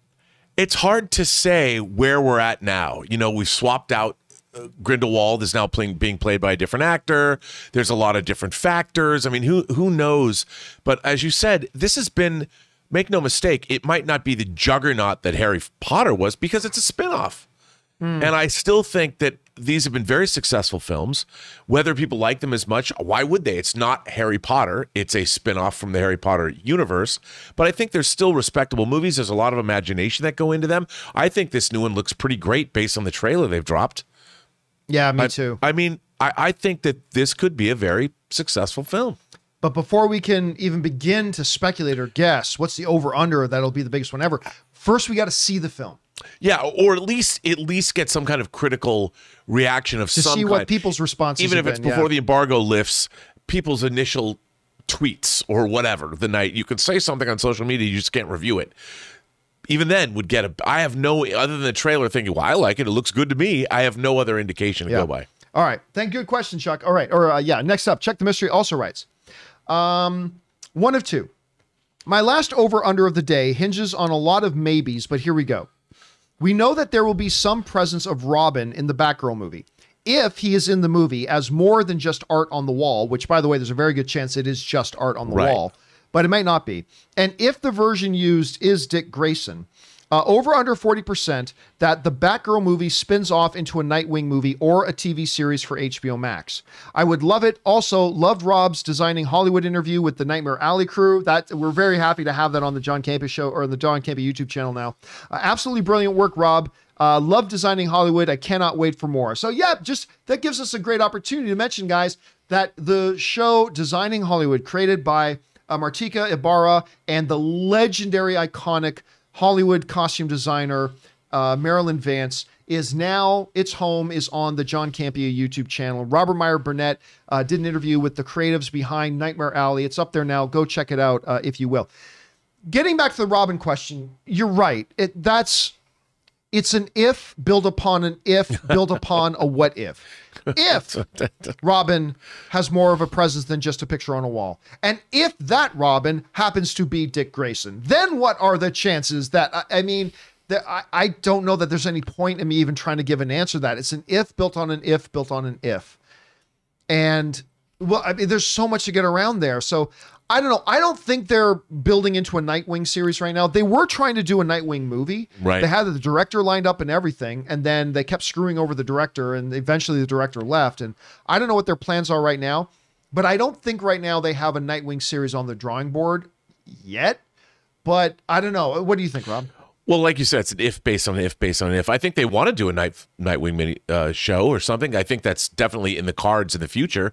it's hard to say where we're at now. You know, we've swapped out Grindelwald is now being played by a different actor. There's a lot of different factors. I mean, who knows? But as you said, this has been, make no mistake, it might not be the juggernaut that Harry Potter was because it's a spinoff. And I still think that these have been very successful films. Whether people like them as much, why would they? It's not Harry Potter. It's a spinoff from the Harry Potter universe. But I think they're still respectable movies. There's a lot of imagination that go into them. I think this new one looks pretty great based on the trailer they've dropped. Yeah, me too. I mean, I think that this could be a very successful film. But before we can even begin to speculate or guess what's the over-under that'll be the biggest one ever, first we got to see the film. Yeah, or at least get some kind of critical reaction of some kind. To see what people's responses even if it's before the embargo lifts, people's initial tweets or whatever the night. You can say something on social media, you just can't review it. Even then would get I have no, other than the trailer thinking, well, I like it. It looks good to me. I have no other indication to go by. All right. Good question, Chuck. All right. Or next up, Check the Mystery also writes, one of two. My last over-under of the day hinges on a lot of maybes, but here we go. We know that there will be some presence of Robin in the Batgirl movie. If he is in the movie as more than just art on the wall, which, by the way, there's a very good chance it is just art on the wall, but it might not be. And if the version used is Dick Grayson, over under 40% that the Batgirl movie spins off into a Nightwing movie or a TV series for HBO Max. I would love it. Also, loved Rob's Designing Hollywood interview with the Nightmare Alley crew. That we're very happy to have that on the John Campea show, or the John Campea YouTube channel now. Absolutely brilliant work, Rob. Love Designing Hollywood. I cannot wait for more. So yeah, just that gives us a great opportunity to mention, guys, that the show Designing Hollywood, created by Martika Ibarra and the legendary, iconic Hollywood costume designer Marilyn Vance, is now, its home is on the John Campea YouTube channel. Robert Meyer Burnett did an interview with the creatives behind Nightmare Alley. It's up there now. Go check it out if you will. Getting back to the Robin question, you're right. It's an if built upon an if built upon a what if. If Robin has more of a presence than just a picture on a wall, and if that Robin happens to be Dick Grayson, then what are the chances that, I don't know that there's any point in me even trying to give an answer to that. It's an if built on an if built on an if. And well, I mean, there's so much to get around there. So I don't know. I don't think they're building into a Nightwing series right now. They were trying to do a Nightwing movie. Right. They had the director lined up and everything, and then they kept screwing over the director, and eventually the director left. And I don't know what their plans are right now, but I don't think right now they have a Nightwing series on the drawing board yet. But I don't know. What do you think, Rob? Well, like you said, it's an if based on an if based on an if. I think they want to do a Nightwing mini show or something. I think that's definitely in the cards in the future.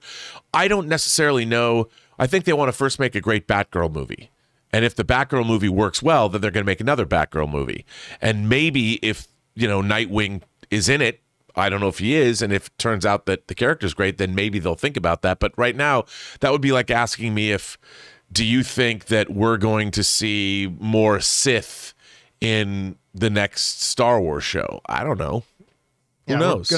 I don't necessarily know. I think they want to first make a great Batgirl movie. And if the Batgirl movie works well, then they're going to make another Batgirl movie. And maybe if, Nightwing is in it, I don't know if he is, and if it turns out that the character's great, then maybe they'll think about that. But right now, that would be like asking me do you think that we're going to see more Sith in the next Star Wars show? I don't know. Who knows? We're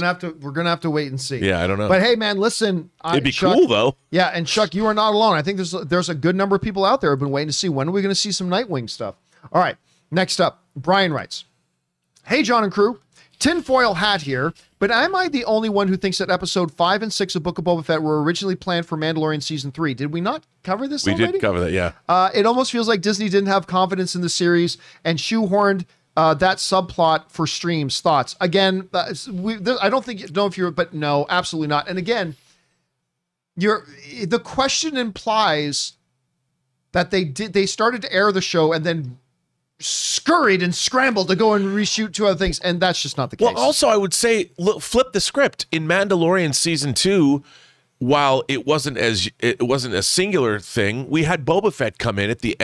gonna have to wait and see. Yeah, I don't know. But hey, man, listen. It'd be cool though. Yeah, and Chuck, you are not alone. I think there's a good number of people out there who've been waiting to see when are we going to see some Nightwing stuff. All right, next up, Brian writes, "Hey, John and crew, tinfoil hat here, but am I the only one who thinks that episode 5 and 6 of Book of Boba Fett were originally planned for Mandalorian season 3? Did we not cover this already? We did cover that, yeah. It almost feels like Disney didn't have confidence in the series and shoehorned that subplot for streams. Thoughts?" Again, I don't know if you're, but no, absolutely not. And again, the question implies that they started to air the show and then scurried and scrambled to go and reshoot 2 other things, and that's just not the case. Well, also, I would say, look, flip the script. In Mandalorian season 2, while it wasn't a singular thing, we had Boba Fett come in at the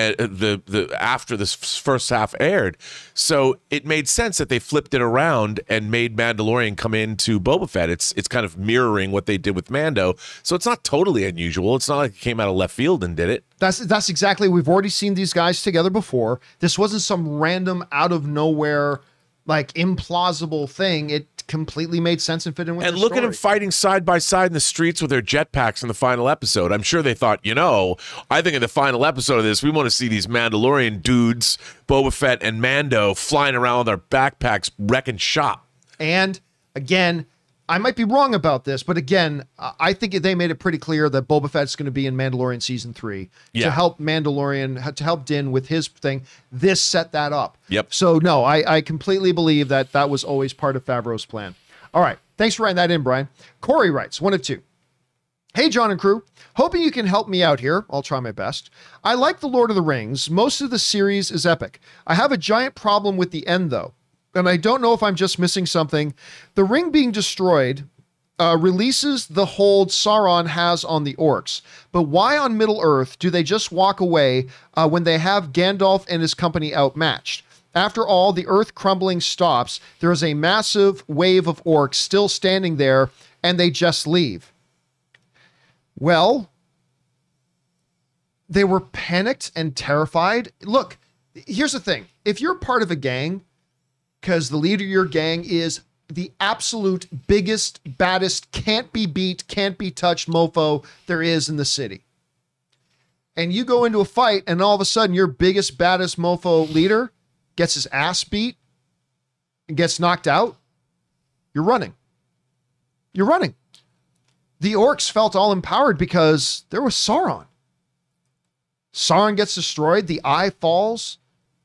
after this first half aired, so it made sense that they flipped it around and made Mandalorian come into Boba Fett. It's kind of mirroring what they did with Mando, so it's not totally unusual. It's not like it came out of left field and did it. That's exactly. We've already seen these guys together before. This wasn't some random out of nowhere, like, implausible thing. It completely made sense and fit in with the story. And look at them fighting side by side in the streets with their jetpacks in the final episode. I'm sure they thought, I think in the final episode of this, we want to see these Mandalorian dudes, Boba Fett and Mando, flying around with their backpacks wrecking shop. And again, I might be wrong about this, but again, I think they made it pretty clear that Boba Fett's going to be in Mandalorian season 3 to help Din with his thing. This set that up. Yep. So no, I completely believe that was always part of Favreau's plan. All right. Thanks for writing that in, Brian. Corey writes, 1 of 2. "Hey, John and crew, hoping you can help me out here. I'll try my best. I like The Lord of the Rings. Most of the series is epic. I have a giant problem with the end, though. And I don't know if I'm just missing something. The ring being destroyed releases the hold Sauron has on the orcs. But why on Middle-earth do they just walk away when they have Gandalf and his company outmatched? After all, the earth crumbling stops. There is a massive wave of orcs still standing there, and they just leave." Well, they were panicked and terrified. Look, here's the thing. If you're part of a gang, because the leader of your gang is the absolute biggest, baddest, can't be beat, can't be touched mofo there is in the city, and you go into a fight and all of a sudden your biggest, baddest mofo leader gets his ass beat, and gets knocked out, you're running. You're running. The orcs felt all empowered because there was Sauron. Sauron gets destroyed. The eye falls.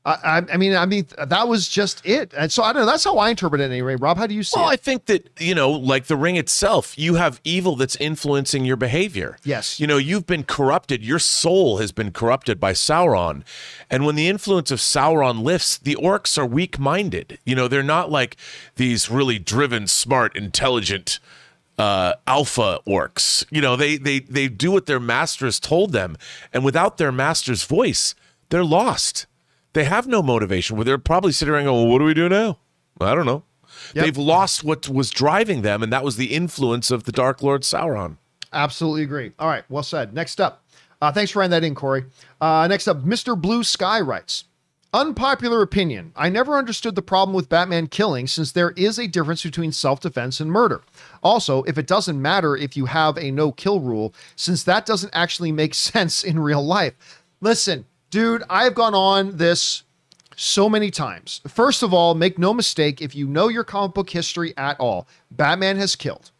I mean, that was just it. And so I don't know. That's how I interpret it anyway. Rob, how do you see Well, it? I think that, like the ring itself, you have evil that's influencing your behavior. Yes. You've been corrupted. Your soul has been corrupted by Sauron. And when the influence of Sauron lifts, the orcs are weak-minded. They're not like these really driven, smart, intelligent alpha orcs. They do what their master has told them. And without their master's voice, they're lost. They have no motivation. Where they're probably sitting around going, well, what do we do now? I don't know. Yep. They've lost what was driving them, and that was the influence of the Dark Lord Sauron. Absolutely agree. All right, well said. Next up. Thanks for writing that in, Corey. Next up, Mr. Blue Sky writes, unpopular opinion. I never understood the problem with Batman killing since there is a difference between self-defense and murder. Also, if it doesn't matter if you have a no-kill rule, since that doesn't actually make sense in real life. Listen, dude, I've gone on this so many times. First of all, make no mistake, if you know your comic book history at all, Batman has killed.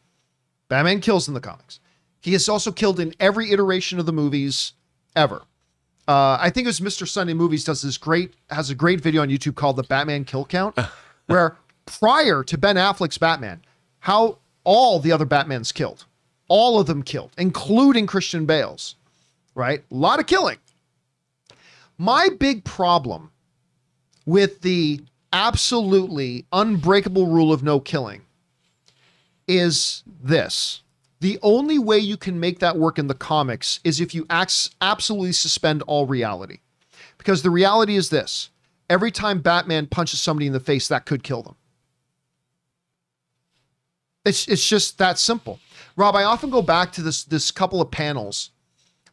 Batman kills in the comics. He has also killed in every iteration of the movies ever. I think it was Mr. Sunday Movies has a great video on YouTube called the Batman Kill Count, where prior to Ben Affleck's Batman, how all the other Batmans killed. All of them killed, including Christian Bale's, right? A lot of killing. My big problem with the absolutely unbreakable rule of no killing is this. The only way you can make that work in the comics is if you absolutely suspend all reality. Because the reality is this. Every time Batman punches somebody in the face, that could kill them. It's just that simple. Rob, I often go back to this couple of panels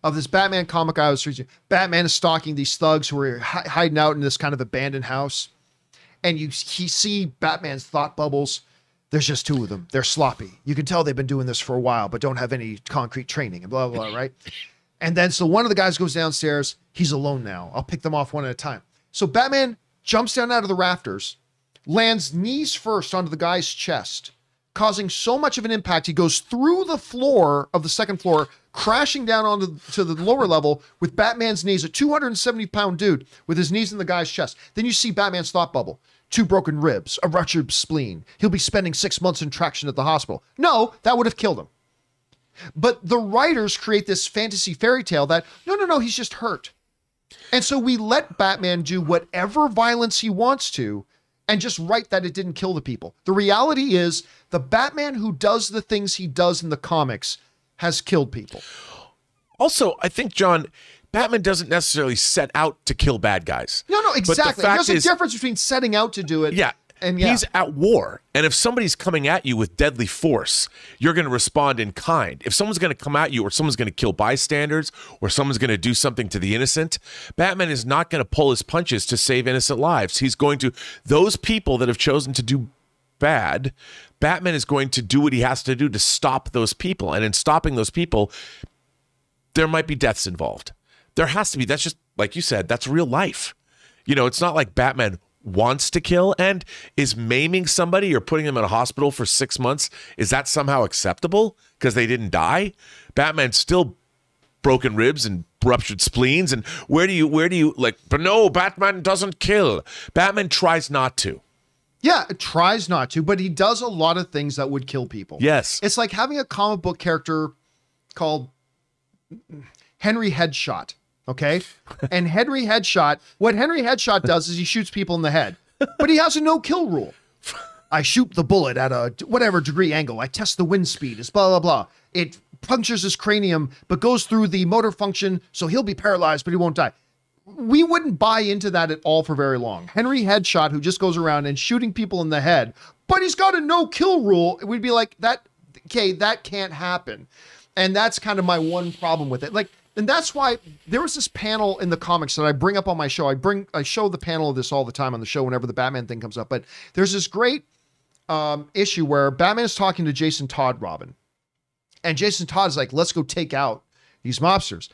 of this Batman comic I was reading. Batman is stalking these thugs who are hiding out in this kind of abandoned house. And you see Batman's thought bubbles. There's just two of them. They're sloppy. You can tell they've been doing this for a while, but don't have any concrete training and blah, blah, blah, right? And then so one of the guys goes downstairs. He's alone now. I'll pick them off one at a time. So Batman jumps down out of the rafters, lands knees first onto the guy's chest, causing so much of an impact, he goes through the floor of the second floor, crashing down onto the lower level with Batman's knees, a 270-pound dude with his knees in the guy's chest. Then you see Batman's thought bubble. 2 broken ribs, a ruptured spleen. He'll be spending 6 months in traction at the hospital. No, that would have killed him. But the writers create this fantasy fairy tale that, no, he's just hurt. And so we let Batman do whatever violence he wants to and just write that it didn't kill the people. The reality is the Batman who does the things he does in the comics has killed people. Also, I think, John, Batman doesn't necessarily set out to kill bad guys. No, exactly. There's a difference between setting out to do it. Yeah. And he's at war. And if somebody's coming at you with deadly force, you're going to respond in kind. If someone's going to come at you or someone's going to kill bystanders or someone's going to do something to the innocent, Batman is not going to pull his punches to save innocent lives. He's going to, those people that have chosen to do bad, Batman is going to do what he has to do to stop those people. And in stopping those people, there might be deaths involved. There has to be. That's just, like you said, that's real life. It's not like Batman wants to kill, and is maiming somebody or putting them in a hospital for 6 months, is that somehow acceptable because they didn't die? Batman's still broken ribs and ruptured spleens, and where do you like, but no, Batman doesn't kill. Batman tries not to. Yeah, it tries not to, but he does a lot of things that would kill people. Yes. It's like having a comic book character called Henry Headshot. Okay. And Henry Headshot, what Henry Headshot does is he shoots people in the head, but he has a no kill rule. I shoot the bullet at a whatever degree angle. I test the wind speed. It's blah, blah, blah. It punctures his cranium, but goes through the motor function. So he'll be paralyzed, but he won't die. We wouldn't buy into that at all for very long. Henry Headshot, who just goes around and shooting people in the head, but he's got a no kill rule. We'd be like, that can't happen. And that's kind of my one problem with it. And that's why there was this panel in the comics that I bring up on my show. I show the panel of this all the time on the show whenever the Batman thing comes up. But there's this great issue where Batman is talking to Jason Todd, Robin. And Jason Todd is like, let's go take out these mobsters.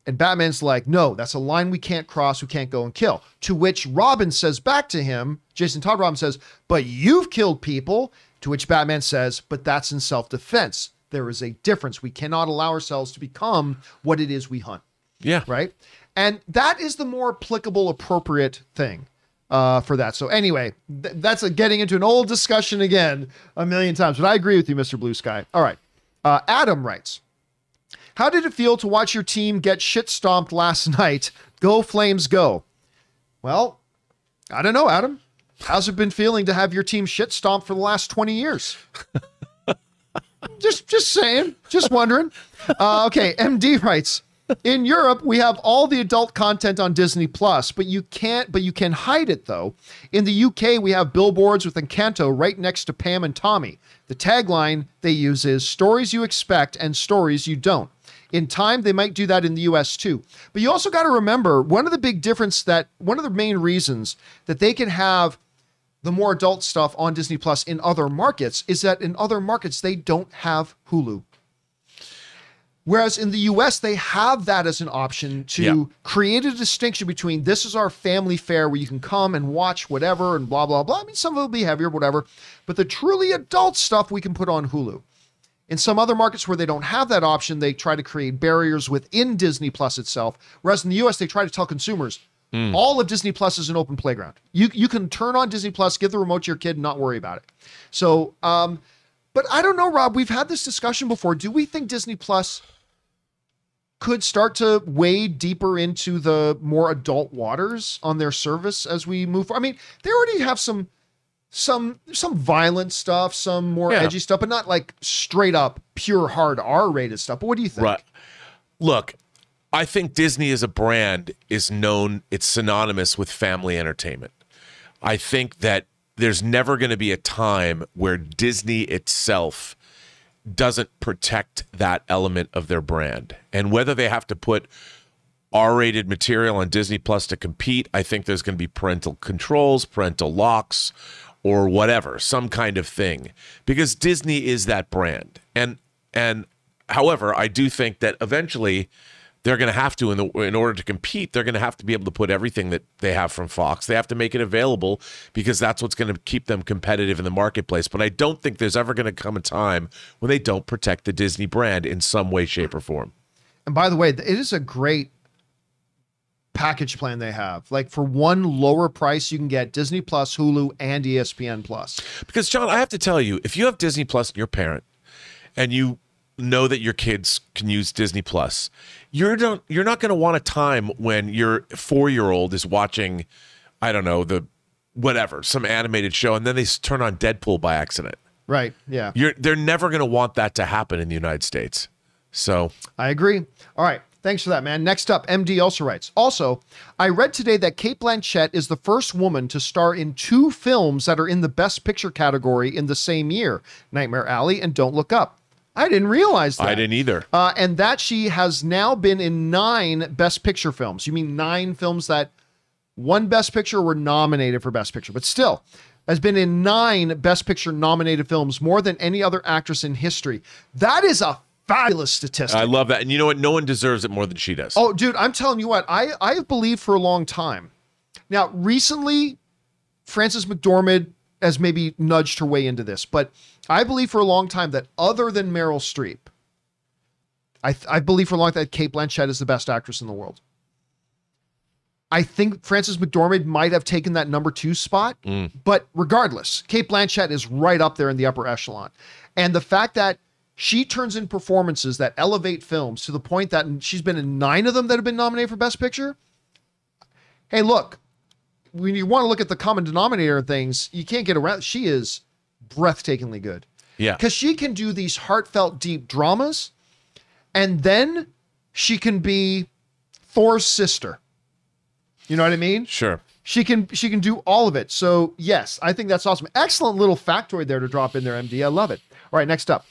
And Batman's like, no, that's a line we can't cross. We can't go and kill. To which Robin says back to him, Jason Todd Robin says, but you've killed people. To which Batman says, but that's in self-defense. There is a difference. We cannot allow ourselves to become what it is we hunt. Yeah. Right. And that is the more applicable, appropriate thing for that. So anyway, that's getting into an old discussion again a million times, but I agree with you, Mr. Blue Sky. All right. Adam writes, how did it feel to watch your team get shit stomped last night? Go Flames, go. Well, I don't know, Adam. How's it been feeling to have your team shit stomped for the last 20 years? just saying, just wondering. Okay. MD writes, in Europe, we have all the adult content on Disney Plus, but you can hide it though. In the UK, we have billboards with Encanto right next to Pam and Tommy. The tagline they use is stories you expect and stories you don't. In time, they might do that in the US too. But you also got to remember one of the main reasons that they can have the more adult stuff on Disney Plus in other markets is that in other markets, they don't have Hulu. Whereas in the US, they have that as an option to create a distinction between this is our family fare where you can come and watch whatever and blah, blah, blah. I mean, some of it will be heavier, whatever. But the truly adult stuff we can put on Hulu. In some other markets where they don't have that option, they try to create barriers within Disney Plus itself. Whereas in the US, they try to tell consumers, all of Disney Plus is an open playground. You can turn on Disney Plus, give the remote to your kid and not worry about it. So, but I don't know, Rob, we've had this discussion before. Do we think Disney Plus could start to wade deeper into the more adult waters on their service as we move forward? I mean, they already have some violent stuff, some more edgy stuff, but not like straight up pure hard R-rated stuff. But what do you think? Right. Look, I think Disney as a brand is known, it's synonymous with family entertainment. I think that there's never going to be a time where Disney itself doesn't protect that element of their brand. And whether they have to put R-rated material on Disney Plus to compete, I think there's going to be parental controls, parental locks, or whatever, some kind of thing, because Disney is that brand. And however, I do think that eventually they're going to have to, in order to compete, they're going to have to be able to put everything that they have from Fox. They have to make it available because that's what's going to keep them competitive in the marketplace. But I don't think there's ever going to come a time when they don't protect the Disney brand in some way, shape, or form. And by the way, it is a great package plan they have. Like for one lower price, you can get Disney Plus, Hulu, and ESPN Plus. Because John, I have to tell you, if you have Disney Plus and you're a parent and you know that your kids can use Disney Plus, you're not going to want a time when your 4-year-old is watching, I don't know, some animated show, and then they turn on Deadpool by accident. Right. Yeah. They're never going to want that to happen in the United States. So I agree. All right. Thanks for that, man. Next up, MD also writes, also, I read today that Cate Blanchett is the first woman to star in 2 films that are in the Best Picture category in the same year, Nightmare Alley and Don't Look Up. I didn't realize that. I didn't either. And that she has now been in 9 Best Picture films. You mean 9 films that won Best Picture or were nominated for Best Picture, but still has been in 9 Best Picture nominated films, more than any other actress in history. That is a fabulous statistic. I love that. And you know what? No one deserves it more than she does. Oh, dude, I'm telling you what, I have believed for a long time. Now, recently, Frances McDormand has maybe nudged her way into this, but I believe for a long time that other than Meryl Streep, I believe for a long time that Cate Blanchett is the best actress in the world. I think Frances McDormand might have taken that number 2 spot, but regardless, Cate Blanchett is right up there in the upper echelon. And the fact that she turns in performances that elevate films to the point that she's been in 9 of them that have been nominated for Best Picture. Hey, look, when you want to look at the common denominator of things, you can't get around. She is breathtakingly good. Yeah. Because she can do these heartfelt, deep dramas, and then she can be Thor's sister. You know what I mean? Sure. She can do all of it. So yes, I think that's awesome. Excellent little factoid there to drop in there, MD. I love it. All right, next up.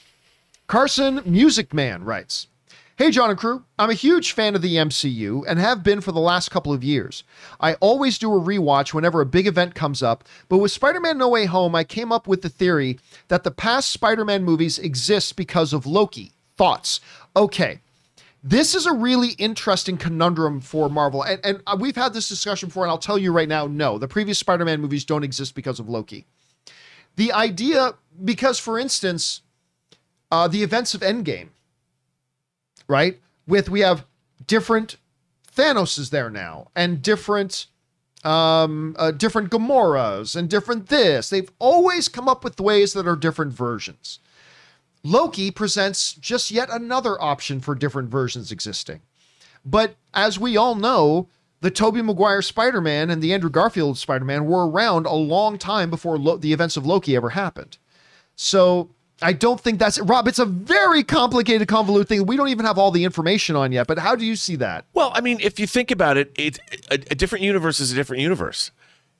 Carson Music Man writes, hey, John and crew, I'm a huge fan of the MCU and have been for the last couple of years. I always do a rewatch whenever a big event comes up, but with Spider-Man No Way Home, I came up with the theory that the past Spider-Man movies exist because of Loki. Thoughts? Okay, This is a really interesting conundrum for Marvel. And we've had this discussion before, and I'll tell you right now, no, the previous Spider-Man movies don't exist because of Loki. The idea, because for instance, the events of Endgame, right? We have different Thanoses there now, and different Gamoras, and different this. They've always come up with ways that are different versions. Loki presents just yet another option for different versions existing. But as we all know, the Tobey Maguire Spider-Man and the Andrew Garfield Spider-Man were around a long time before the events of Loki ever happened. So I don't think that's it. Rob, it's a very complicated, convoluted thing. We don't even have all the information on yet, but how do you see that? Well, I mean, if you think about it, a different universe is a different universe.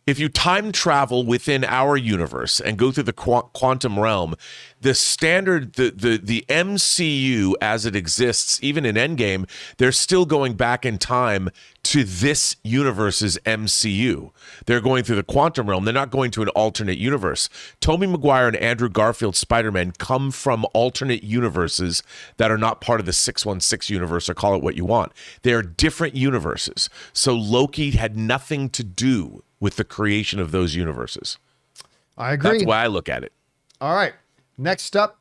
If you time travel within our universe and go through the quantum realm, the standard, the MCU as it exists, even in Endgame, they're still going back in time to this universe's MCU. They're going through the quantum realm. They're not going to an alternate universe. Tobey Maguire and Andrew Garfield Spider-Man come from alternate universes that are not part of the 616 universe, or call it what you want. They are different universes. So Loki had nothing to do with the creation of those universes. I agree. That's why I look at it. All right. Next up,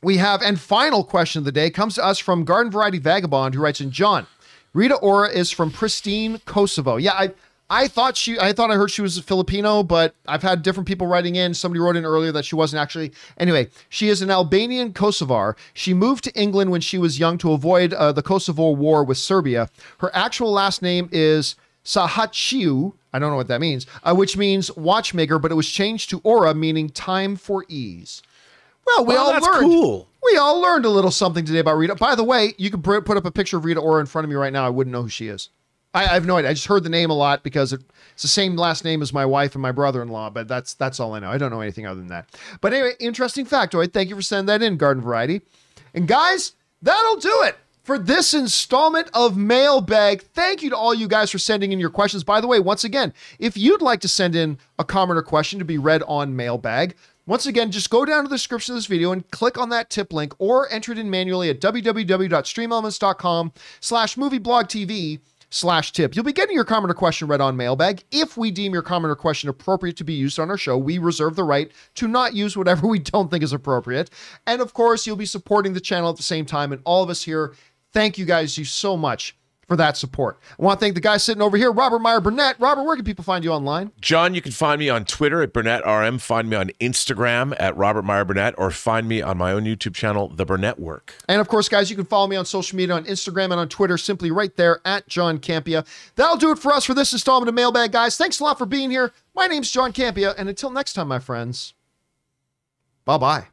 we have, and final question of the day comes to us from Garden Variety Vagabond, who writes in, John, Rita Ora is from pristine Kosovo. Yeah, I thought I heard she was a Filipino, but I've had different people writing in. Somebody wrote in earlier that she wasn't actually. Anyway, she is an Albanian Kosovar. She moved to England when she was young to avoid the Kosovo War with Serbia. Her actual last name is Sahaciu. I don't know what that means, which means watchmaker, but it was changed to Ora, meaning time for ease. Well, that's cool. We all learned a little something today about Rita. By the way, you can put up a picture of Rita Ora in front of me right now. I wouldn't know who she is. I have no idea. I just heard the name a lot because it's the same last name as my wife and my brother-in-law, but that's all I know. I don't know anything other than that. But anyway, interesting factoid. Thank you for sending that in, Garden Variety. And guys, that'll do it for this installment of Mailbag. Thank you to all you guys for sending in your questions. By the way, once again, if you'd like to send in a comment or question to be read on Mailbag, once again, just go down to the description of this video and click on that tip link, or enter it in manually at www.streamelements.com/movieblogtv/tip. You'll be getting your comment or question read on Mailbag. If we deem your comment or question appropriate to be used on our show, we reserve the right to not use whatever we don't think is appropriate. And of course, you'll be supporting the channel at the same time. And all of us here, thank you guys so much for that support. I want to thank the guy sitting over here, Robert Meyer Burnett. Robert, where can people find you online? John, you can find me on Twitter at BurnettRM, find me on Instagram at Robert Meyer Burnett, or find me on my own YouTube channel, The Burnett Work. And of course, guys, you can follow me on social media, on Instagram and on Twitter, simply right there at John Campea. That'll do it for us for this installment of Mailbag, guys. Thanks a lot for being here. My name's John Campea, and until next time, my friends, bye-bye.